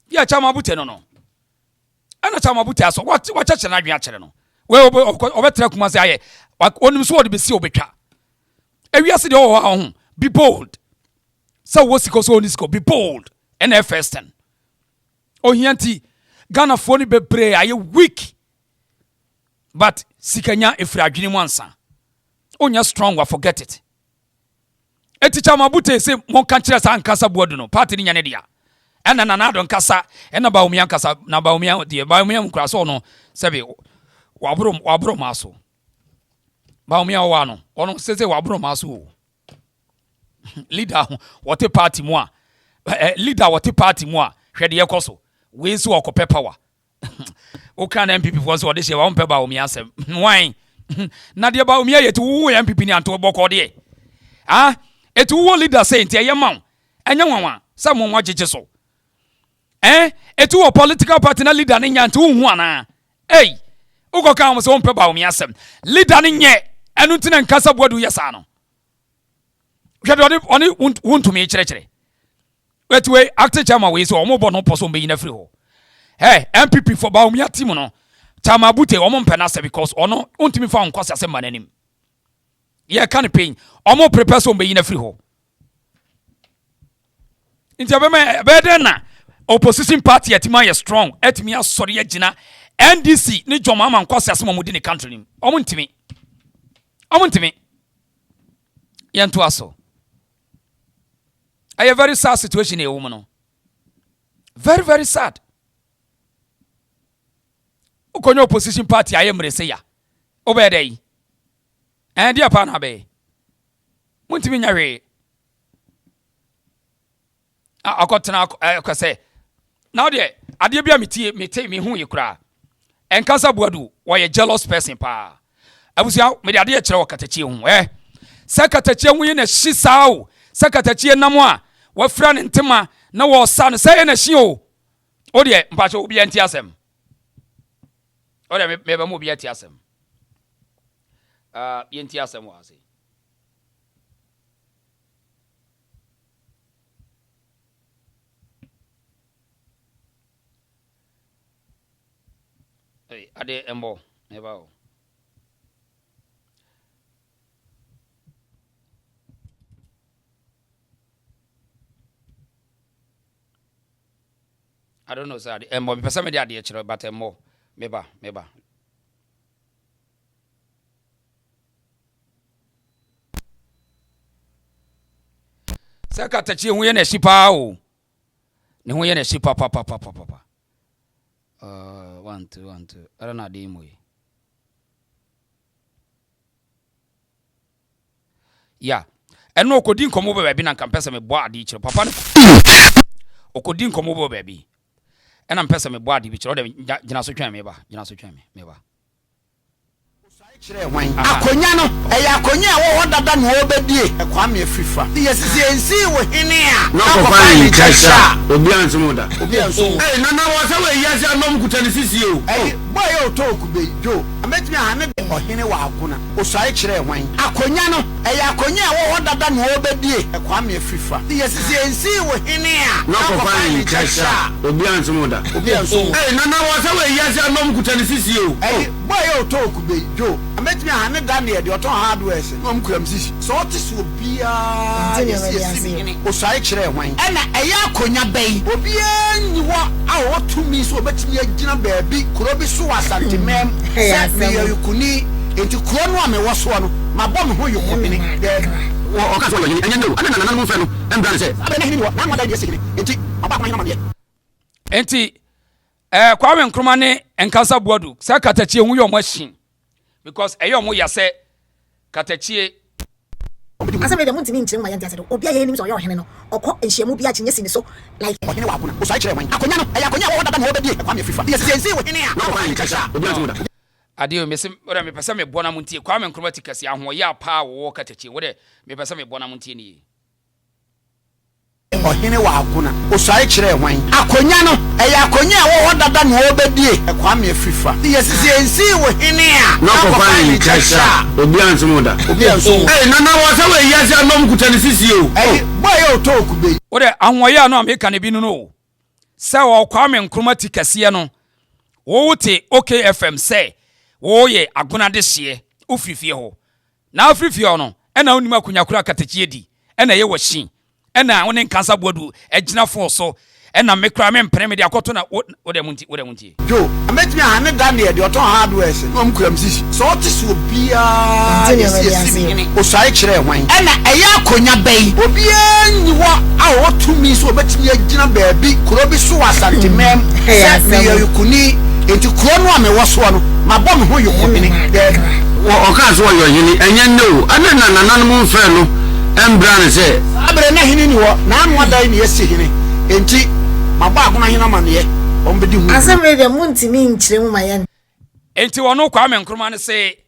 Speaker 2: Yeah, Chamabuti no. And a Chamabuti so what church and I be actually no. Well, of course, over Trakumasaye, what only sword be so beka. And we are saying, oh, be bold. So what's the cause on this go? Be bold. And a first ten. Oh, Yanti, Ghana phony be pray, are you weak? But sikanya ifragini wansa. Onya strong wa forget it. Eti Chamabute say mon kanchira sa Nkansah Boadu no party ni nyane dia. Ena na do Nkansah ena Baumia Nkansah na Baumia die Baumia nkura so no sebe wabro maso. Baumia wa no ono sese wabro maso. Leader what party mo a leader what party mo a hwede yekoso we so okope power. Okay, NPP for so this year won't pay Baumia asem. Why? Na de Baumia yet who NPP ni anto boko de. Ah, et who leader say ntia ye ma. Enya wanwa, some mo jeje so. Et who political party na leader ni nyanto hu ana. Hey, ugo ka mo so won't pay Baumia asem. Leader ni nye, enu ntina Nkansah Boadu yesa no. Hwede oni wonto me kire. Wait we active chairman we so omo bo no poso mbe yin afri ho. Hey, NPP for Baumia team no. Chamabute omo mpenase because ono untimi fa nkwase asem mananim. Ye kan pain. Omo prepare so mbe yin afri ho. Inti abeme beden na opposition party etima ye strong. Etimi asori ye gina NDC ni joma ama nkwase asem omudi ni country nim. Omo ntimi. Ye nto aso. A very sad situation e woman no. Very very sad. Ukonyo opposition party ayemre say ya. Obedei. dia pa na be muntimi nya hwe akotena akose now de ade bia meti me hu yekura Nkansah Boadu woye jealous person pa abusia me de ade ye kire Okatakyie hu se Okatakyie hu ye na hyi sao se Okatakyie nam a wafra ne ntema na wo sa no se ye na hyi o de mpa cho obi anti asem o de me ba mo obi anti asem ye anti asem wa se ade embo neba o I don't know sir embo me pesa me de ade kire but embo meba se Okatakyie hu ye na shipa o ne hu ye na shipa pa 1 2 I don't know demo yeah eno okodi nkomo bo baabi na nkampesa me bo ade kire papa okodi nkomo bo baabi ena mpesa me bo ade bi kire o de gina so twan me ba
Speaker 6: akonya no eya akonya wo dada no obedie ekwame Afrifa yesisi ensi wo hene a
Speaker 5: no ko fa Nkansah obi ansomoda nana wo se we yasi anom kutani sisi o
Speaker 6: boy o talk bejo ametimi ahane ohene wa akona osai kire hwan akonya no eya akonya wo dada no obedie ekwame Afrifa yesisi ensi wo hene a
Speaker 5: no ko fa Nkansah obi ansomoda nana wo se we yasi anom kutani sisi o
Speaker 6: boy o talk bejo ametimi ahane Daniel de oton hardware se no mkuram sisi so otisi obia yesi osai kire hwan ena eya akonya bai obia nyiwo a wotumi so obetimi agina baabi kuro bi so asantemem se me yukuni enti kuro no ame woso no mabɔ me ho yukuni
Speaker 5: o ka so yini anya no ana nana mo fe no embra se
Speaker 6: abena hini wo na ngwa da de sekini enti mabɔ hina ma de
Speaker 2: enti Kwame Nkrumah ne Nkansah Boadu se Okatakyie hu yo machine because eyo mo yase Okatakyie
Speaker 9: aseme be muntimi nkyire ma yantia se do obi aye nim so yo hene no okọ enhyiamu bi akyinye sini so like
Speaker 6: ohene wa akona osai kire hwan akonya no eya akonya wo dada no obedie Kwame Afrifa yesi wo hene a
Speaker 5: no fa Nkansah obi ansomoda
Speaker 2: ade o mesim ora me pesa me bona muntie Kwame Nkrumah tikasi ahoye apa wo Okatakyie wo de me pesa me bona muntie ni
Speaker 6: ohene wa akona osai kire hwan akonya no eya akonya wo dada no obedie Kwame Afrifa yesi ensi wo hene a
Speaker 5: no ko fa Nkansah obi ansomoda nana wo se we yasi anom kutani sisi o
Speaker 6: boy o talk be
Speaker 2: wo de ahoye ano ameka ne bi no se wo Kwame Nkrumah tikasi no wo wote OKFM se wo ye agona de hye ofrifie ho na ofrifie no ena onim akunya kura Okatakyie di ena ye wahin ena woni Nkansah Boadu agina fo so ena mekra me mpene me de akoto na wo de munti
Speaker 6: jo ametimi ahane Daniel de oton hardware se no mkuram sisi so otisi obia yesi osai kire hwan ena eya akonya bai obia nyiwo a wotumi so obetimi agina baabi kuro bi so asantemem se me yukuni enti kuro no ame woso no mabɔ me ho yukuni
Speaker 5: o ka so yo hini enya no ana nana mo mfe no embra ne se
Speaker 6: abere na hini ni wo na anu adai ni yesi hini enti mabɔ agona hina ma ne ombedi hu
Speaker 9: aseme be muntimi nkyire mu ma yan
Speaker 2: enti wono Kwame Nkrumah ne se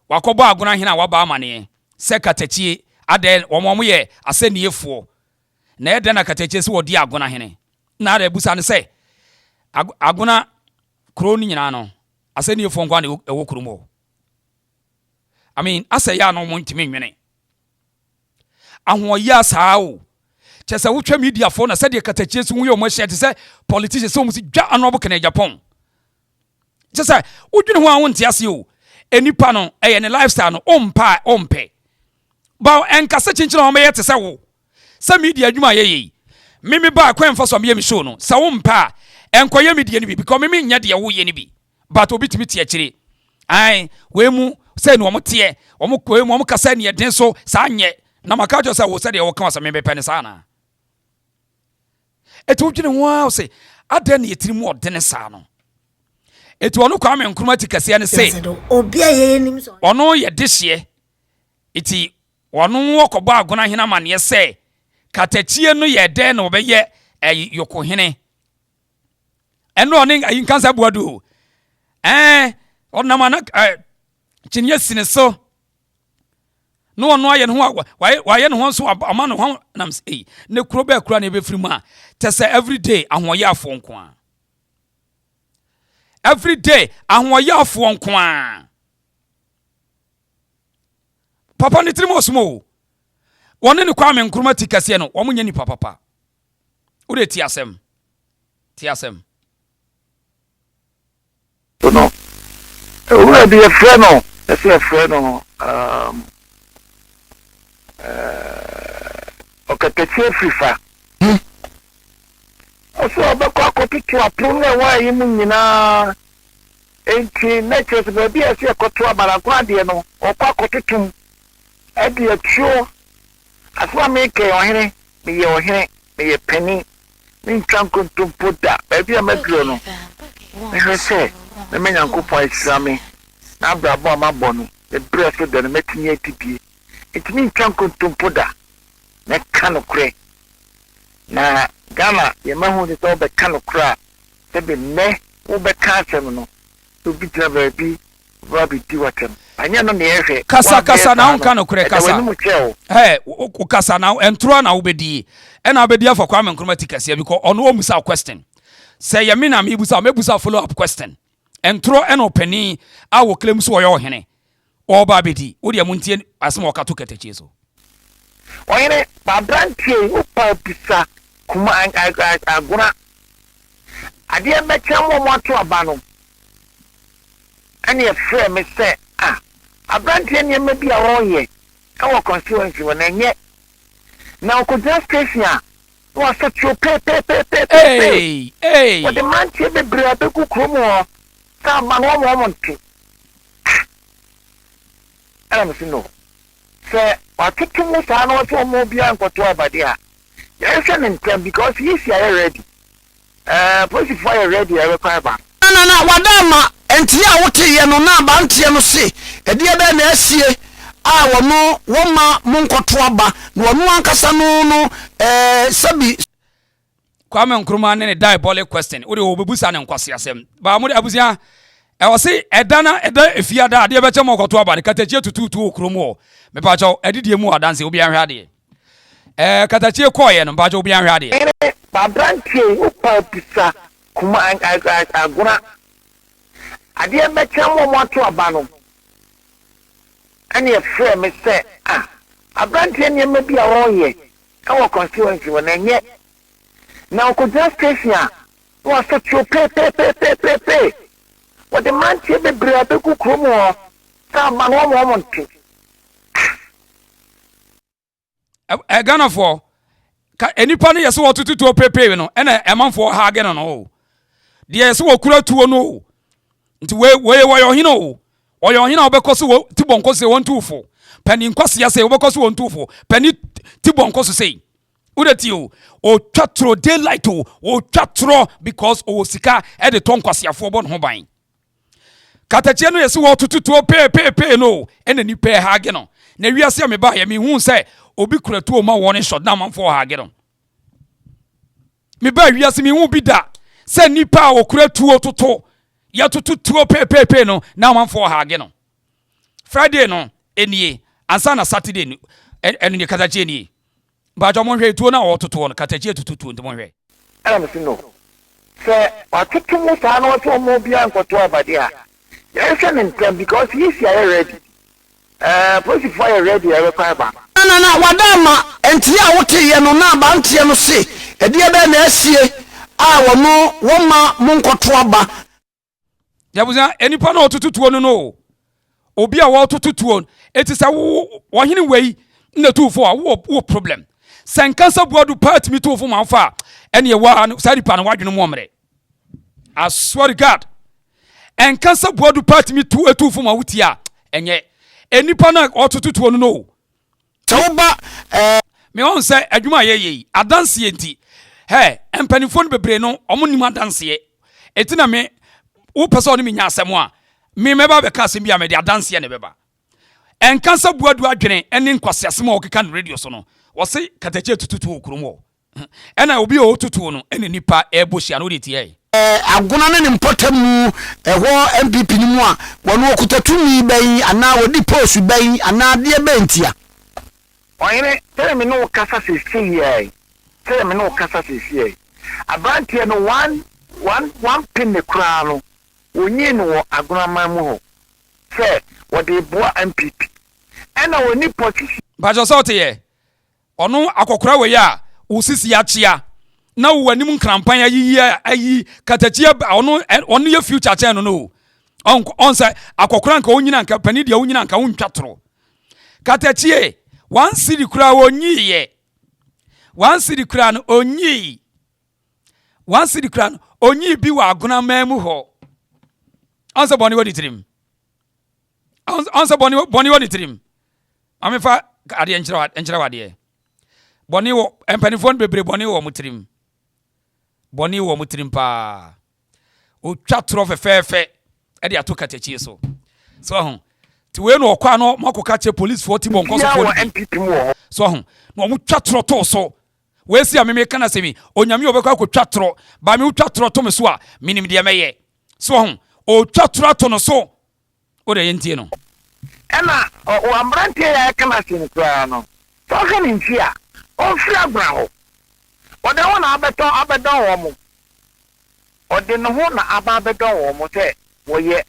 Speaker 2: wakɔbɔ agona hina waba amane se Okatakyie ade wo ye aseniefo na ede na Okatakyie se wodi agona hene na ada busa ne se agona kro ni nyina no aseniefo nkwa na ewo krumo I mean asa ya no mo ntimi nwene ahoye asa o chese wotwa media fo na se de Okatakyie so hu yo mo hye te se politicians so mo si dwa anobo kana Japan chese wodwene ho awon tiase o enipa no eye ne lifestyle no ompe ba Nkansah chinchina o meye te se wo se media adwuma ye mimi ba kwenfa so me yemi show no se wo mpa enkoye media ni bi because mimi nya de wo ye ni bi but obitimi tie akire ai we mu se no mo tie o mo koe mu o mo kasa ne den so sa nye na maka jo se wo se de wo kan so me be pene sa na etu dwene ho a se adan ne yetiri mu odene sa no etu ono Kwame Nkrumah tikase ne se
Speaker 9: obi aye nim so
Speaker 2: ono ye dehye iti wano wokobo agona hena ma ne se Okatakyie no ye den no be ye yoko hene eno ne Nkansah Boadu onama na chinye sine so no ono aye no waye no so ama no ho nam sei ne kuro ba kura ne be firi mu a tese everyday ahoye afo nko a everyday ahoye afo nko a papa ni trimo osmo woni ne Kwame Nkrumah tikase no wo munye ni papa ure ti asem
Speaker 4: no ure be a friend no a friend no Okatakyie Afrifa also obekọ akotutu apun na wa yi mu nyina enti natures be bia se akoto abarakọ ade no okọ akotutum ade atuo aswa me ke ohene me ye ohene me ye pani me twankontum poda be bia maduro no me se me menyankopon isame na abrabo amabọ no e breso de no metinye atipie etimi twankontum poda na kanokre na Ghana yemahu ni so be kanokra se be ne wo be kansem no to bi tira baby baby di watem anya no ne ehwe
Speaker 2: kasa na won kanokre kasa kasa na entro na wo bedi e na bedi afa Kwame Nkrumah tikase because ono wo musa question say yemi na mebusa follow up question entro e no pani a wo claim so wo ye ohene o ba bedi wo de muntie asem wo kato Okatakyie so
Speaker 4: oyene ba brantie upa bisa kuma aguna ade mecha mo ato aba no ani e frɛ me sɛ abrantie ne me bia wo ye ɛwɔ constituency wɔ na nye na ko station a wo so tro pe what the man tie be bra be kukuru mo sa ma no mo nti am no sɛ watutu mu sa na wo mo bia nkoto abade a yes and because he's ready police fire ready I require back
Speaker 6: na wadama enti a wote ye no na ba ntie no se ede be na asie a wono woma monkoto aba na wono ankasa no sabi
Speaker 2: Kwame Nkrumah ne diabolic question wo de wo bebusa ne nkwase asem ba mo de abusia e wo se eda efia da ade be che monkoto aba ne Okatakyie tututu okromo me pa chaw edidie mu adanse obi anhwe ade Okatakyie koye no ba chaw obi anhwe ade
Speaker 4: ba brantie upa bisa kuma aguna ade mecha mo ato aba no ani e frɛ me sɛ abrantie ne me bia wo ye ɛwɔ constituency wɔ na nye na ko station a wo so tro pe what the man tie be bra be kukuru mo sa ma no mo nti
Speaker 2: Ghana for enipa no yeso wotututu pepe no ena emanfo ha agena no de yeso wokura tuo no nti we yohina o oyohina obekoso wo tibonkoso won tuufo pani nkwase ya se obekoso won tuufo pani tibonkoso sei udati o twatro daylight o twatro because o sika e de tonkwase afo bo no ho ban Okatakyie no yeso wotututu pepe no ena ni pe ha agena na wiase me ba ya me hu se obi kuratu ma won shot na manfo ha agena me ba wiase me hu bi da se nipa o kuratu ototo ya tututuo pepe no na manfo ha agena Friday no enie ansa na Saturday no enu Okatakyie nie ba jo monhwe tuo na ototo no Okatakyie tututuo ndo monhwe
Speaker 4: am no se watutu mu sa na wato mo bia nkoto abade a yes and because he's ready police fire ready I require back
Speaker 6: na wadama enti a wote ye no na ba ntie no se ede be na asie a wono woma monkoto aba
Speaker 2: yabuza enipa na otututuo no obi a wo tututuo etisa wo hene wei na tuufo a wo problem san Nkansah Boadu part mi tuufo manfa ene ye wa sari pa na wadwene mo omre I swear to God Nkansah Boadu part mi tuufo ma wutia enye enipa na otututuo no
Speaker 6: tawba
Speaker 2: me on say adwuma ye adanse enti empanifo no bebre no omonim adanse etina me wo pese oni nya asem a me meba be ka asem bia me de adanse ne beba Nkansah Boadu adwene ene nkwasiasem a okeka no radio so no wose Okatakyie tututu okromo ena obi o tutu no ene nipa ebohia no de tie
Speaker 6: aguna ne mpotamu eho NPP ni mu a wono okutatumi ban ana wodi post ban ana de bentia
Speaker 4: oyene tell me no kasa sisi ye tell me no kasa sisi ye abrantie no one pin ne kura no onye no aguna mamu ho say wodi boa NPP ena woni position
Speaker 2: bajo sote ye ono akokora we ya usisi ya chia na wo anim nkrampan ayi Okatakyie ono ye future chain no on say akokora nka onyina nka pani dia onyina nka wontwatoro Okatakyie one city kura onyi ye one city kura no onyi one city kura no onyi bi wa agona mamu ho on say boni wodi trim on say boni wodi trim amefa ade enchira wade boni wo empanifo bebre boni wo mutrim boni wo mutrim pa o twatro fefefe e de ato Okatakyie so ho ti we no okwa no makoka che police for team on koso for
Speaker 4: NPP mo
Speaker 2: so ho no mu twatro to so we si ameme kana semi onyame obekwa ko twatro ba me twatro to me so a minim de meye so ho o twatro to no so o de yentie no
Speaker 4: ena o ambrantie ya kana sin kura no so ka ni ntia o fi agbra ho o de wona abedon wo mo o de no ho na abedon wo mo te wo ye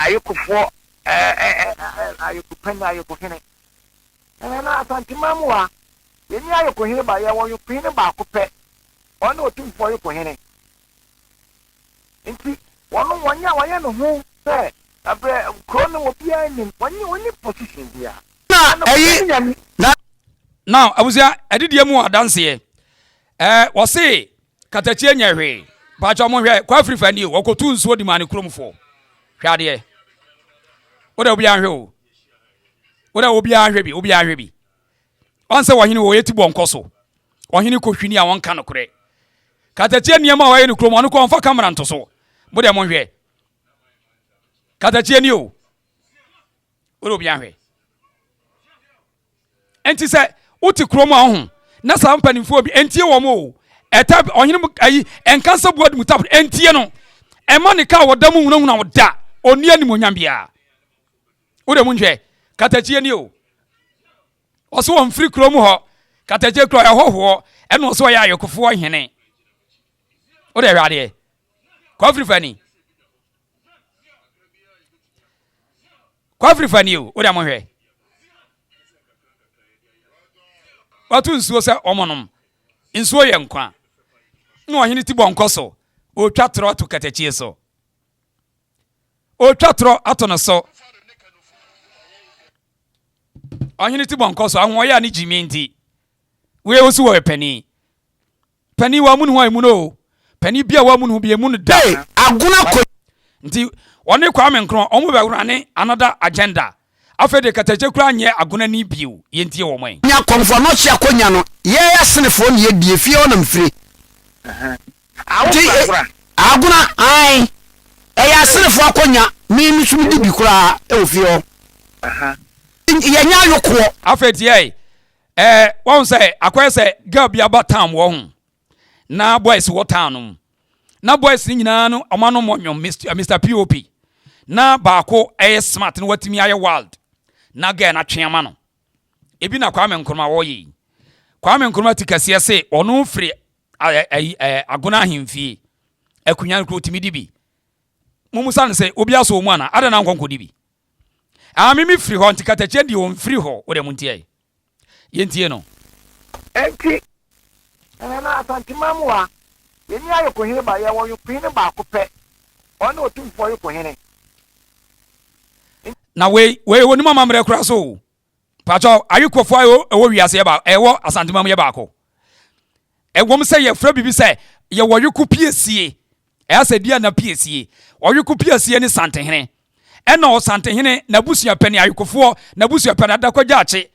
Speaker 4: ayekufo ayekuhene na asantimamu a yeni ayekuhene ba ya wo yuhene ba akopɛ ono otumfo ayekuhene nti wono wonya no ho sɛ abre krono obi anim woni position dia
Speaker 2: na now abusia adidie mu adanse wo se Okatakyie nyehwe ba cha mo hwe kwa Afrifa ni wo kotu nsuo di mane kromfo hwade oda obi anhwe o oda obi anhwe bi onse wo hene wo yeti bonkoso ohene kohwini a wonka no kore Okatakyie niam a wo ye no krom ono ko onfa camera nto so mo de mo hwe Okatakyie ni o oda obi anhwe enti se uti krom a ho na sa mpanimfo bi entie wo mo eta ohene ayi Nkansah Boadu mutap entie no ema ne ka wodam hunahuna woda oni anim onyambia ode mu nhwe Okatakyie ni o oso won free krom ho Okatakyie kro ya hoho eno oso ya ayekofo hene ode hwade kwa Afrifa ni o ode mo hwe watu nsuo se omonom nsuo ye nkwa no ohene ti bonkoso o twatro ato Okatakyie so o twatro ato no so ohene ti bonkoso ahwo ya ni jimi ndi we osu wo pani wa munu ho imu no pani bia wa munu bia munu da
Speaker 6: aguna ko
Speaker 2: nti one kwa menkro omo be wurane another agenda afede Okatakyie kura nye aguna ni biu yentie wo mwen
Speaker 6: nya konfo no hia konya no ye yasenefo ne ye die fie ona mfiri aguna ai yasenefo akonya mi misum di bi kura e ofie ye nya yoko
Speaker 2: afede won say akwai say girl bia batam wo ho na boys wo town na boys ni nyina no omano monyo Mr POP na baako smart no watimi aye wild na ga na tweama no ebi na Kwame Nkrumah wo yi Kwame Nkrumah tikase se ono firi agona ahemfie akunya nkro timi dibi mumusa no se obi aso mu ana ada na nkonko dibi mimi firi ho Okatakyie di on firi ho wo de muntie yentie no
Speaker 4: enti na asantimamu a yeni ayekuhene ba ya wo yuhene ba akopɛ ono otumfo ayekuhene
Speaker 2: na we woni mama mre kura so pacho ayekofo ayo ewo wiase ye ba ewo asantimam ye ba ko ewom se ye fra bibi se ye woyeku piesie ase dia na piesie woyeku piesie ni santehene ena o santehene na busua pani ayekofo na busua pani adakwaja ache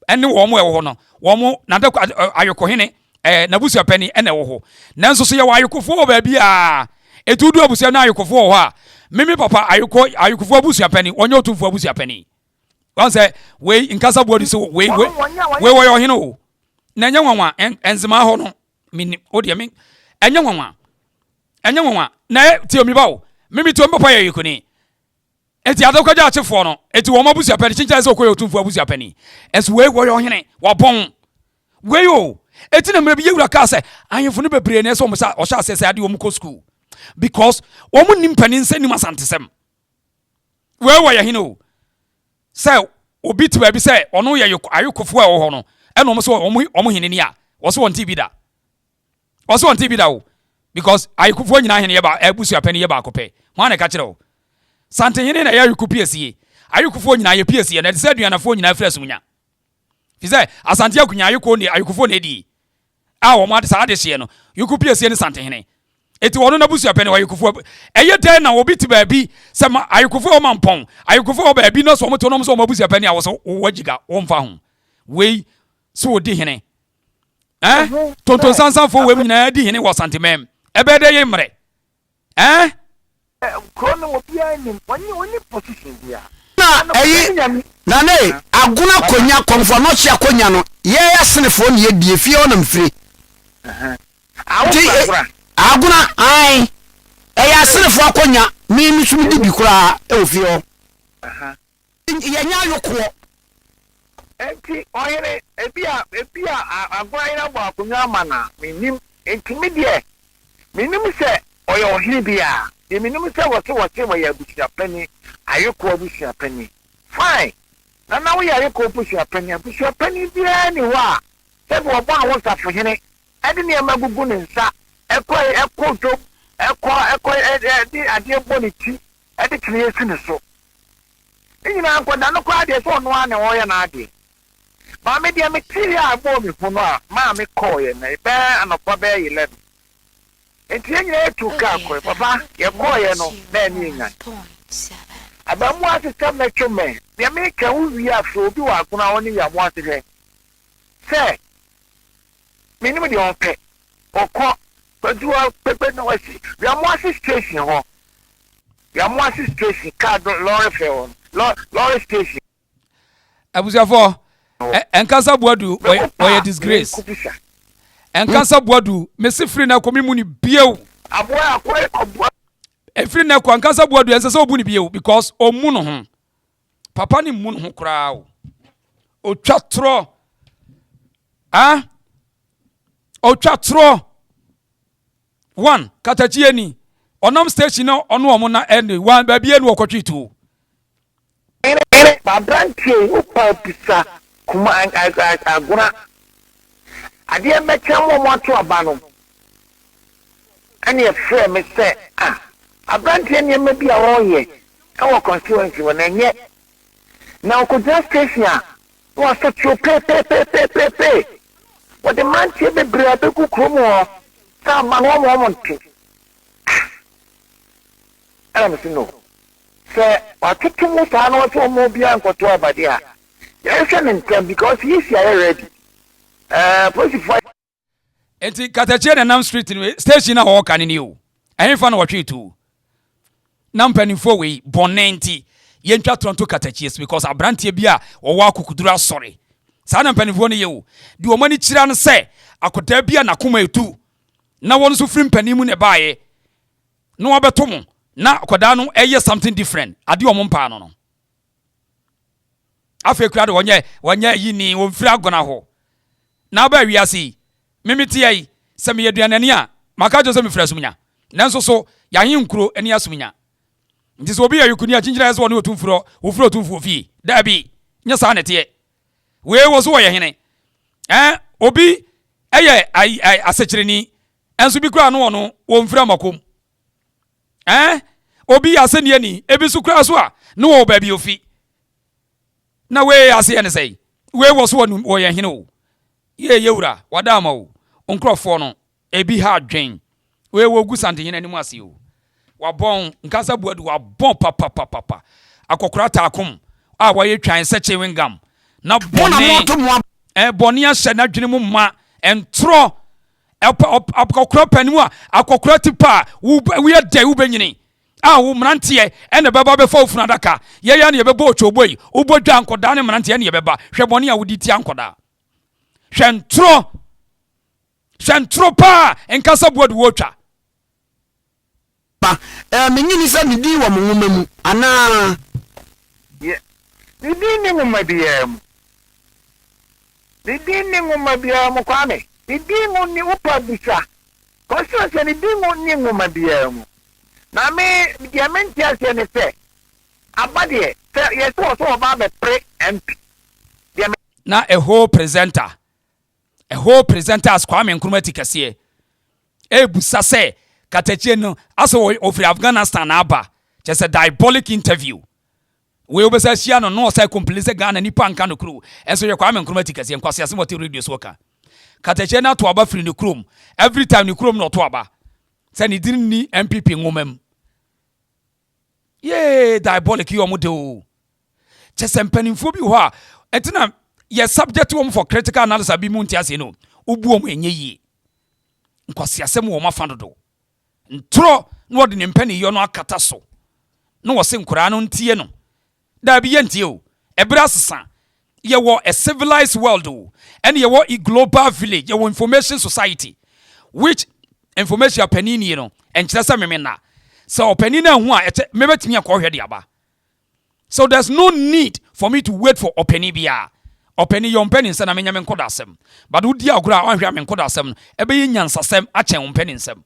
Speaker 2: ene wo mo ewo no wo mo na adakwa ayekohene na busua pani ene wo ho nanso so ye ayekofo ba bia etudu abusua na ayekofo ho a mimi papa ayekofo abusua pani onye otumfo abusua pani wan say we Nkansah Boadu so we yo hene o na nya nwanwa enzema ho no mini o de me enya nwanwa na ti omi ba o mimi to mpa ya yikuni eti adokwaja achefo no eti wo mabusu apani chincha se okoyo otumfu abusu apani enso we yo hene wa bon we yo eti na mre bi yewura ka se ahemfo no bebre na so mo sa o sha asese ade wo mu ko school because wo mu nimpani nsani masantesem we ya hene o se obi ti ba bi se ono ye ayokofo a wo ho no eno mo so omo hene ni a wo so won TV da wo so won TV da o because ayokofo nyina hene ye ba abusu apani ye ba akopɛ ho na ka kire o sante hene na ye ayokopiesie ayokofo nyina ye piesie na se aduanafo nyina fresh munya fi se asante akunya ayoko ne ayokofo na edi a wo ma de sa de hye no yokopiesie ne sante hene eti wono na busu apani ayokofo eye den na obi ti ba bi se ma ayokofo o mampon ayokofo ba bi no so mo to no so mo busu apani a wo so wajiga wo mfa ho we so di hene tonton sansan fo we nyina di hene wo sante mem ebe de ye mre
Speaker 4: kono obia ni woni position dia
Speaker 6: na eyi na ne aguna konya konfonochi akonya no ye yasenefo ne ye die fie onam firi aguna ai yasenefo akonya mi sumi di bikura e ofie o ye nya yoko
Speaker 4: enti oyere ebia aguna ina bo akonya mana minim enti minim se oyo ohiri bia minim se wo ya busia pani ayeko busia pani fine na wo ya ayeko busia pani bia ni wa se bo bo awon safo hene ade ne magugu ne nsa ekọ do ekọ ade boniti ade kire yesu ne so nyina ankoda no kwa ade so no ane wo ya na ade ba me dia me tiri abo mi hu no a ma me call ye na be anopa be 11 enti nyina etu ka ko papa ye call ye no na ni nya abamu asistem na tweme dia me ka wi afro bi wa kuna woni ya mo asise se minimum di onpe okọ pẹ̀lú pepe na wasi ya mo assistation ho ya mo assistation card lorry fare lorry station
Speaker 2: abusiafo Nkansah Boadu oye disgrace Nkansah Boadu mesi free na komi mu ni bieu
Speaker 4: aboa akoy kobo
Speaker 2: free na ko Nkansah Boadu ense se obu ni bieu because omu no ho papa ni mu no ho kra o otwa tro otwa one Okatakyie ni onam station no ono omo na end one ba bia ni okotwitu
Speaker 4: ba branche upa pisa kuma aguna ade mecha mo to abano ani efre me se abranche ni me bia wo ye e wo constituency wona nye na okoja station wo so cho pe what the man say be bra be ku kromo sa man wo mo nti am si no se wa tutu mu sa na wo mo bia nkoto abade a yes and because he is ready positive
Speaker 2: enti Okatakyie na nam street ni station na ho kan ni o ehfa na wo tweetu na mpanimfo we bonenti yentwa Toronto Okatakyie because abrantie bia wo wa akukudura sori sa na mpanimfo ne yewu di o mani kira no se akoda bia na koma etu na won so free mpanimu ne baaye no wabeto mo na akoda no eye something different ade o mo mpa no afa kura de wonye yini won free agona ho na ba wiase mimiti yi se me yaduanani a maka jo se me frɛ sumunya nanso so ya hin nkuro ani asumunya nti so obi ya yukuni a kinjira yeso woni otumfuro ofuro otumfo fi da bi nya sa nete we wo so wo ye hene obi eye asechireni enso bi kura no wono wo mfira makom obi aseni ani ebi su kura so a no wo ba bi ofi na we ase ene sei we wo so wo ye hene o ye yewura wadama o onkrofo no ebi ha adwen we wo gu sante hene animu ase o wabon Nkansah Boadu wabon papa akokora taakom a waye twan seche wingam na boni ahye na dwene mu ma entro akokora panimu a akokora tipa we dey wo benyini a wo mrantie ene beba be fa ofuna daka ye ya ne ye beba ochoboi ubodwa ankoda ne mrantie ne ye beba hwebone a wodi ti ankoda hwentro pa Nkansah Boadu wotwa
Speaker 6: pa menyini se me di wo mo nwoma mu ana
Speaker 4: ye di ni nwoma biam di ni nwoma biam kwame di ni upa bisa ko se ni di ni nwoma biam na me dia mentia se ne se abade se ye so ba be pre MP
Speaker 2: na a whole presenter as Kwame Nkrumah tikase busa se Okatakyie no aso ofri Afghanistan aba just a diabolic interview we obesa hia no say complete Ghana nipa nka no kru enso ye Kwame Nkrumah tikase nkwase ase mote radio so ka Okatakyie na to aba free no krum every time no krum no to aba say ni din ni NPP ngomam ye diabolic yo mo de o just empanimfo bi ho a entina ye subject to for critical analysis bi mu ntia se no ubu om enye yi nkwase asem wo mafa dodo ntro no wode ne mpani yo no akata so no wo se nkura no ntie no da bi ye ntie o ebra sesa ye wo a civilized world o and ye wo a global village ye wo information society which information panini you know enkyere se memena so opanini hu a mebetimi akọ hwede aba so there's no need for me to wait for opani bia opani your penny nsa na menya me nkoda asem but wodi agura anhwe me nkoda asem ebe ye nyansasem achen penny nsem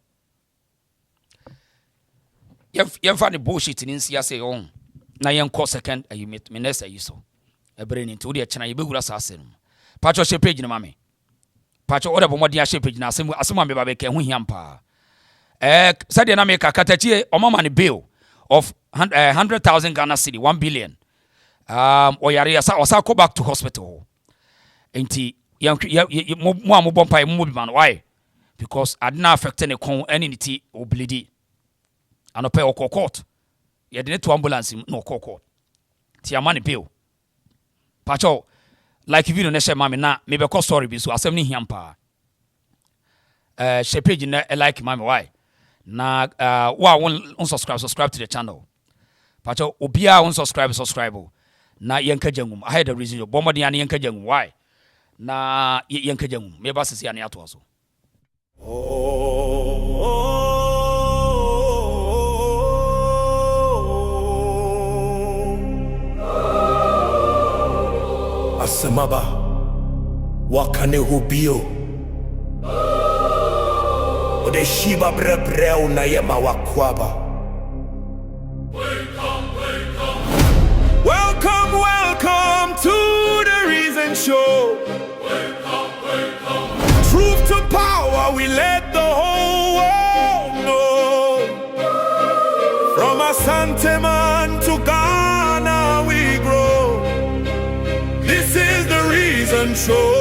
Speaker 2: yemfa ne bullshit ni nsia say on na yen call second you meet me next you so ebre ni nti wodi echena ye begura sa asem pacho share page ni mame pacho order bomodi a share page na asem ame ba be ke hu hiampa said na me Okatakyie omama ne bill of 100,000 Ghana cedi 1 billion oyare asa go back to hospital enti mo amobompa mo bi man why because adna affect ne kon anity oblidi anope okokot ye de to ambulance no okokot ti amane bill pacho like video ne share mama na me be call story bi so asem ni hiampa share page na like mama why na subscribe to the channel pacho obia subscribe na yenka jangum I had the reason your bomba diani yenka jangum why na yenka jangum me ba sisi ani ato so
Speaker 1: asemaba wakane hubio ode shiba brebreu na yema wakwaba. Welcome to the Reason Show. Welcome. Truth to power, we let the whole world know. From Asante man to Ghana we grow. This is the Reason Show.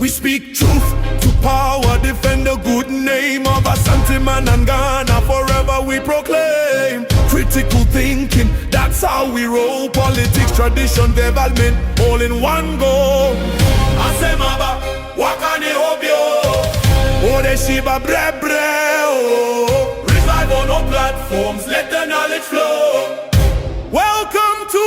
Speaker 1: We speak truth to power, defend the good name of Asante man and Ghana. Forever we proclaim critical thinking, that's how we roll. Politics, tradition, development, all in one go. Asemaba, wakane obio, ode shiba brebre. Revive on all platforms, let the knowledge flow. Welcome to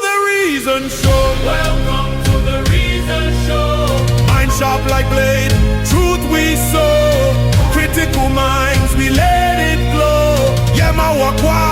Speaker 1: the Reason Show. Welcome to the Reason Show. Mind sharp like blade, truth we sow. Critical minds, we let it glow. Yema wakwa.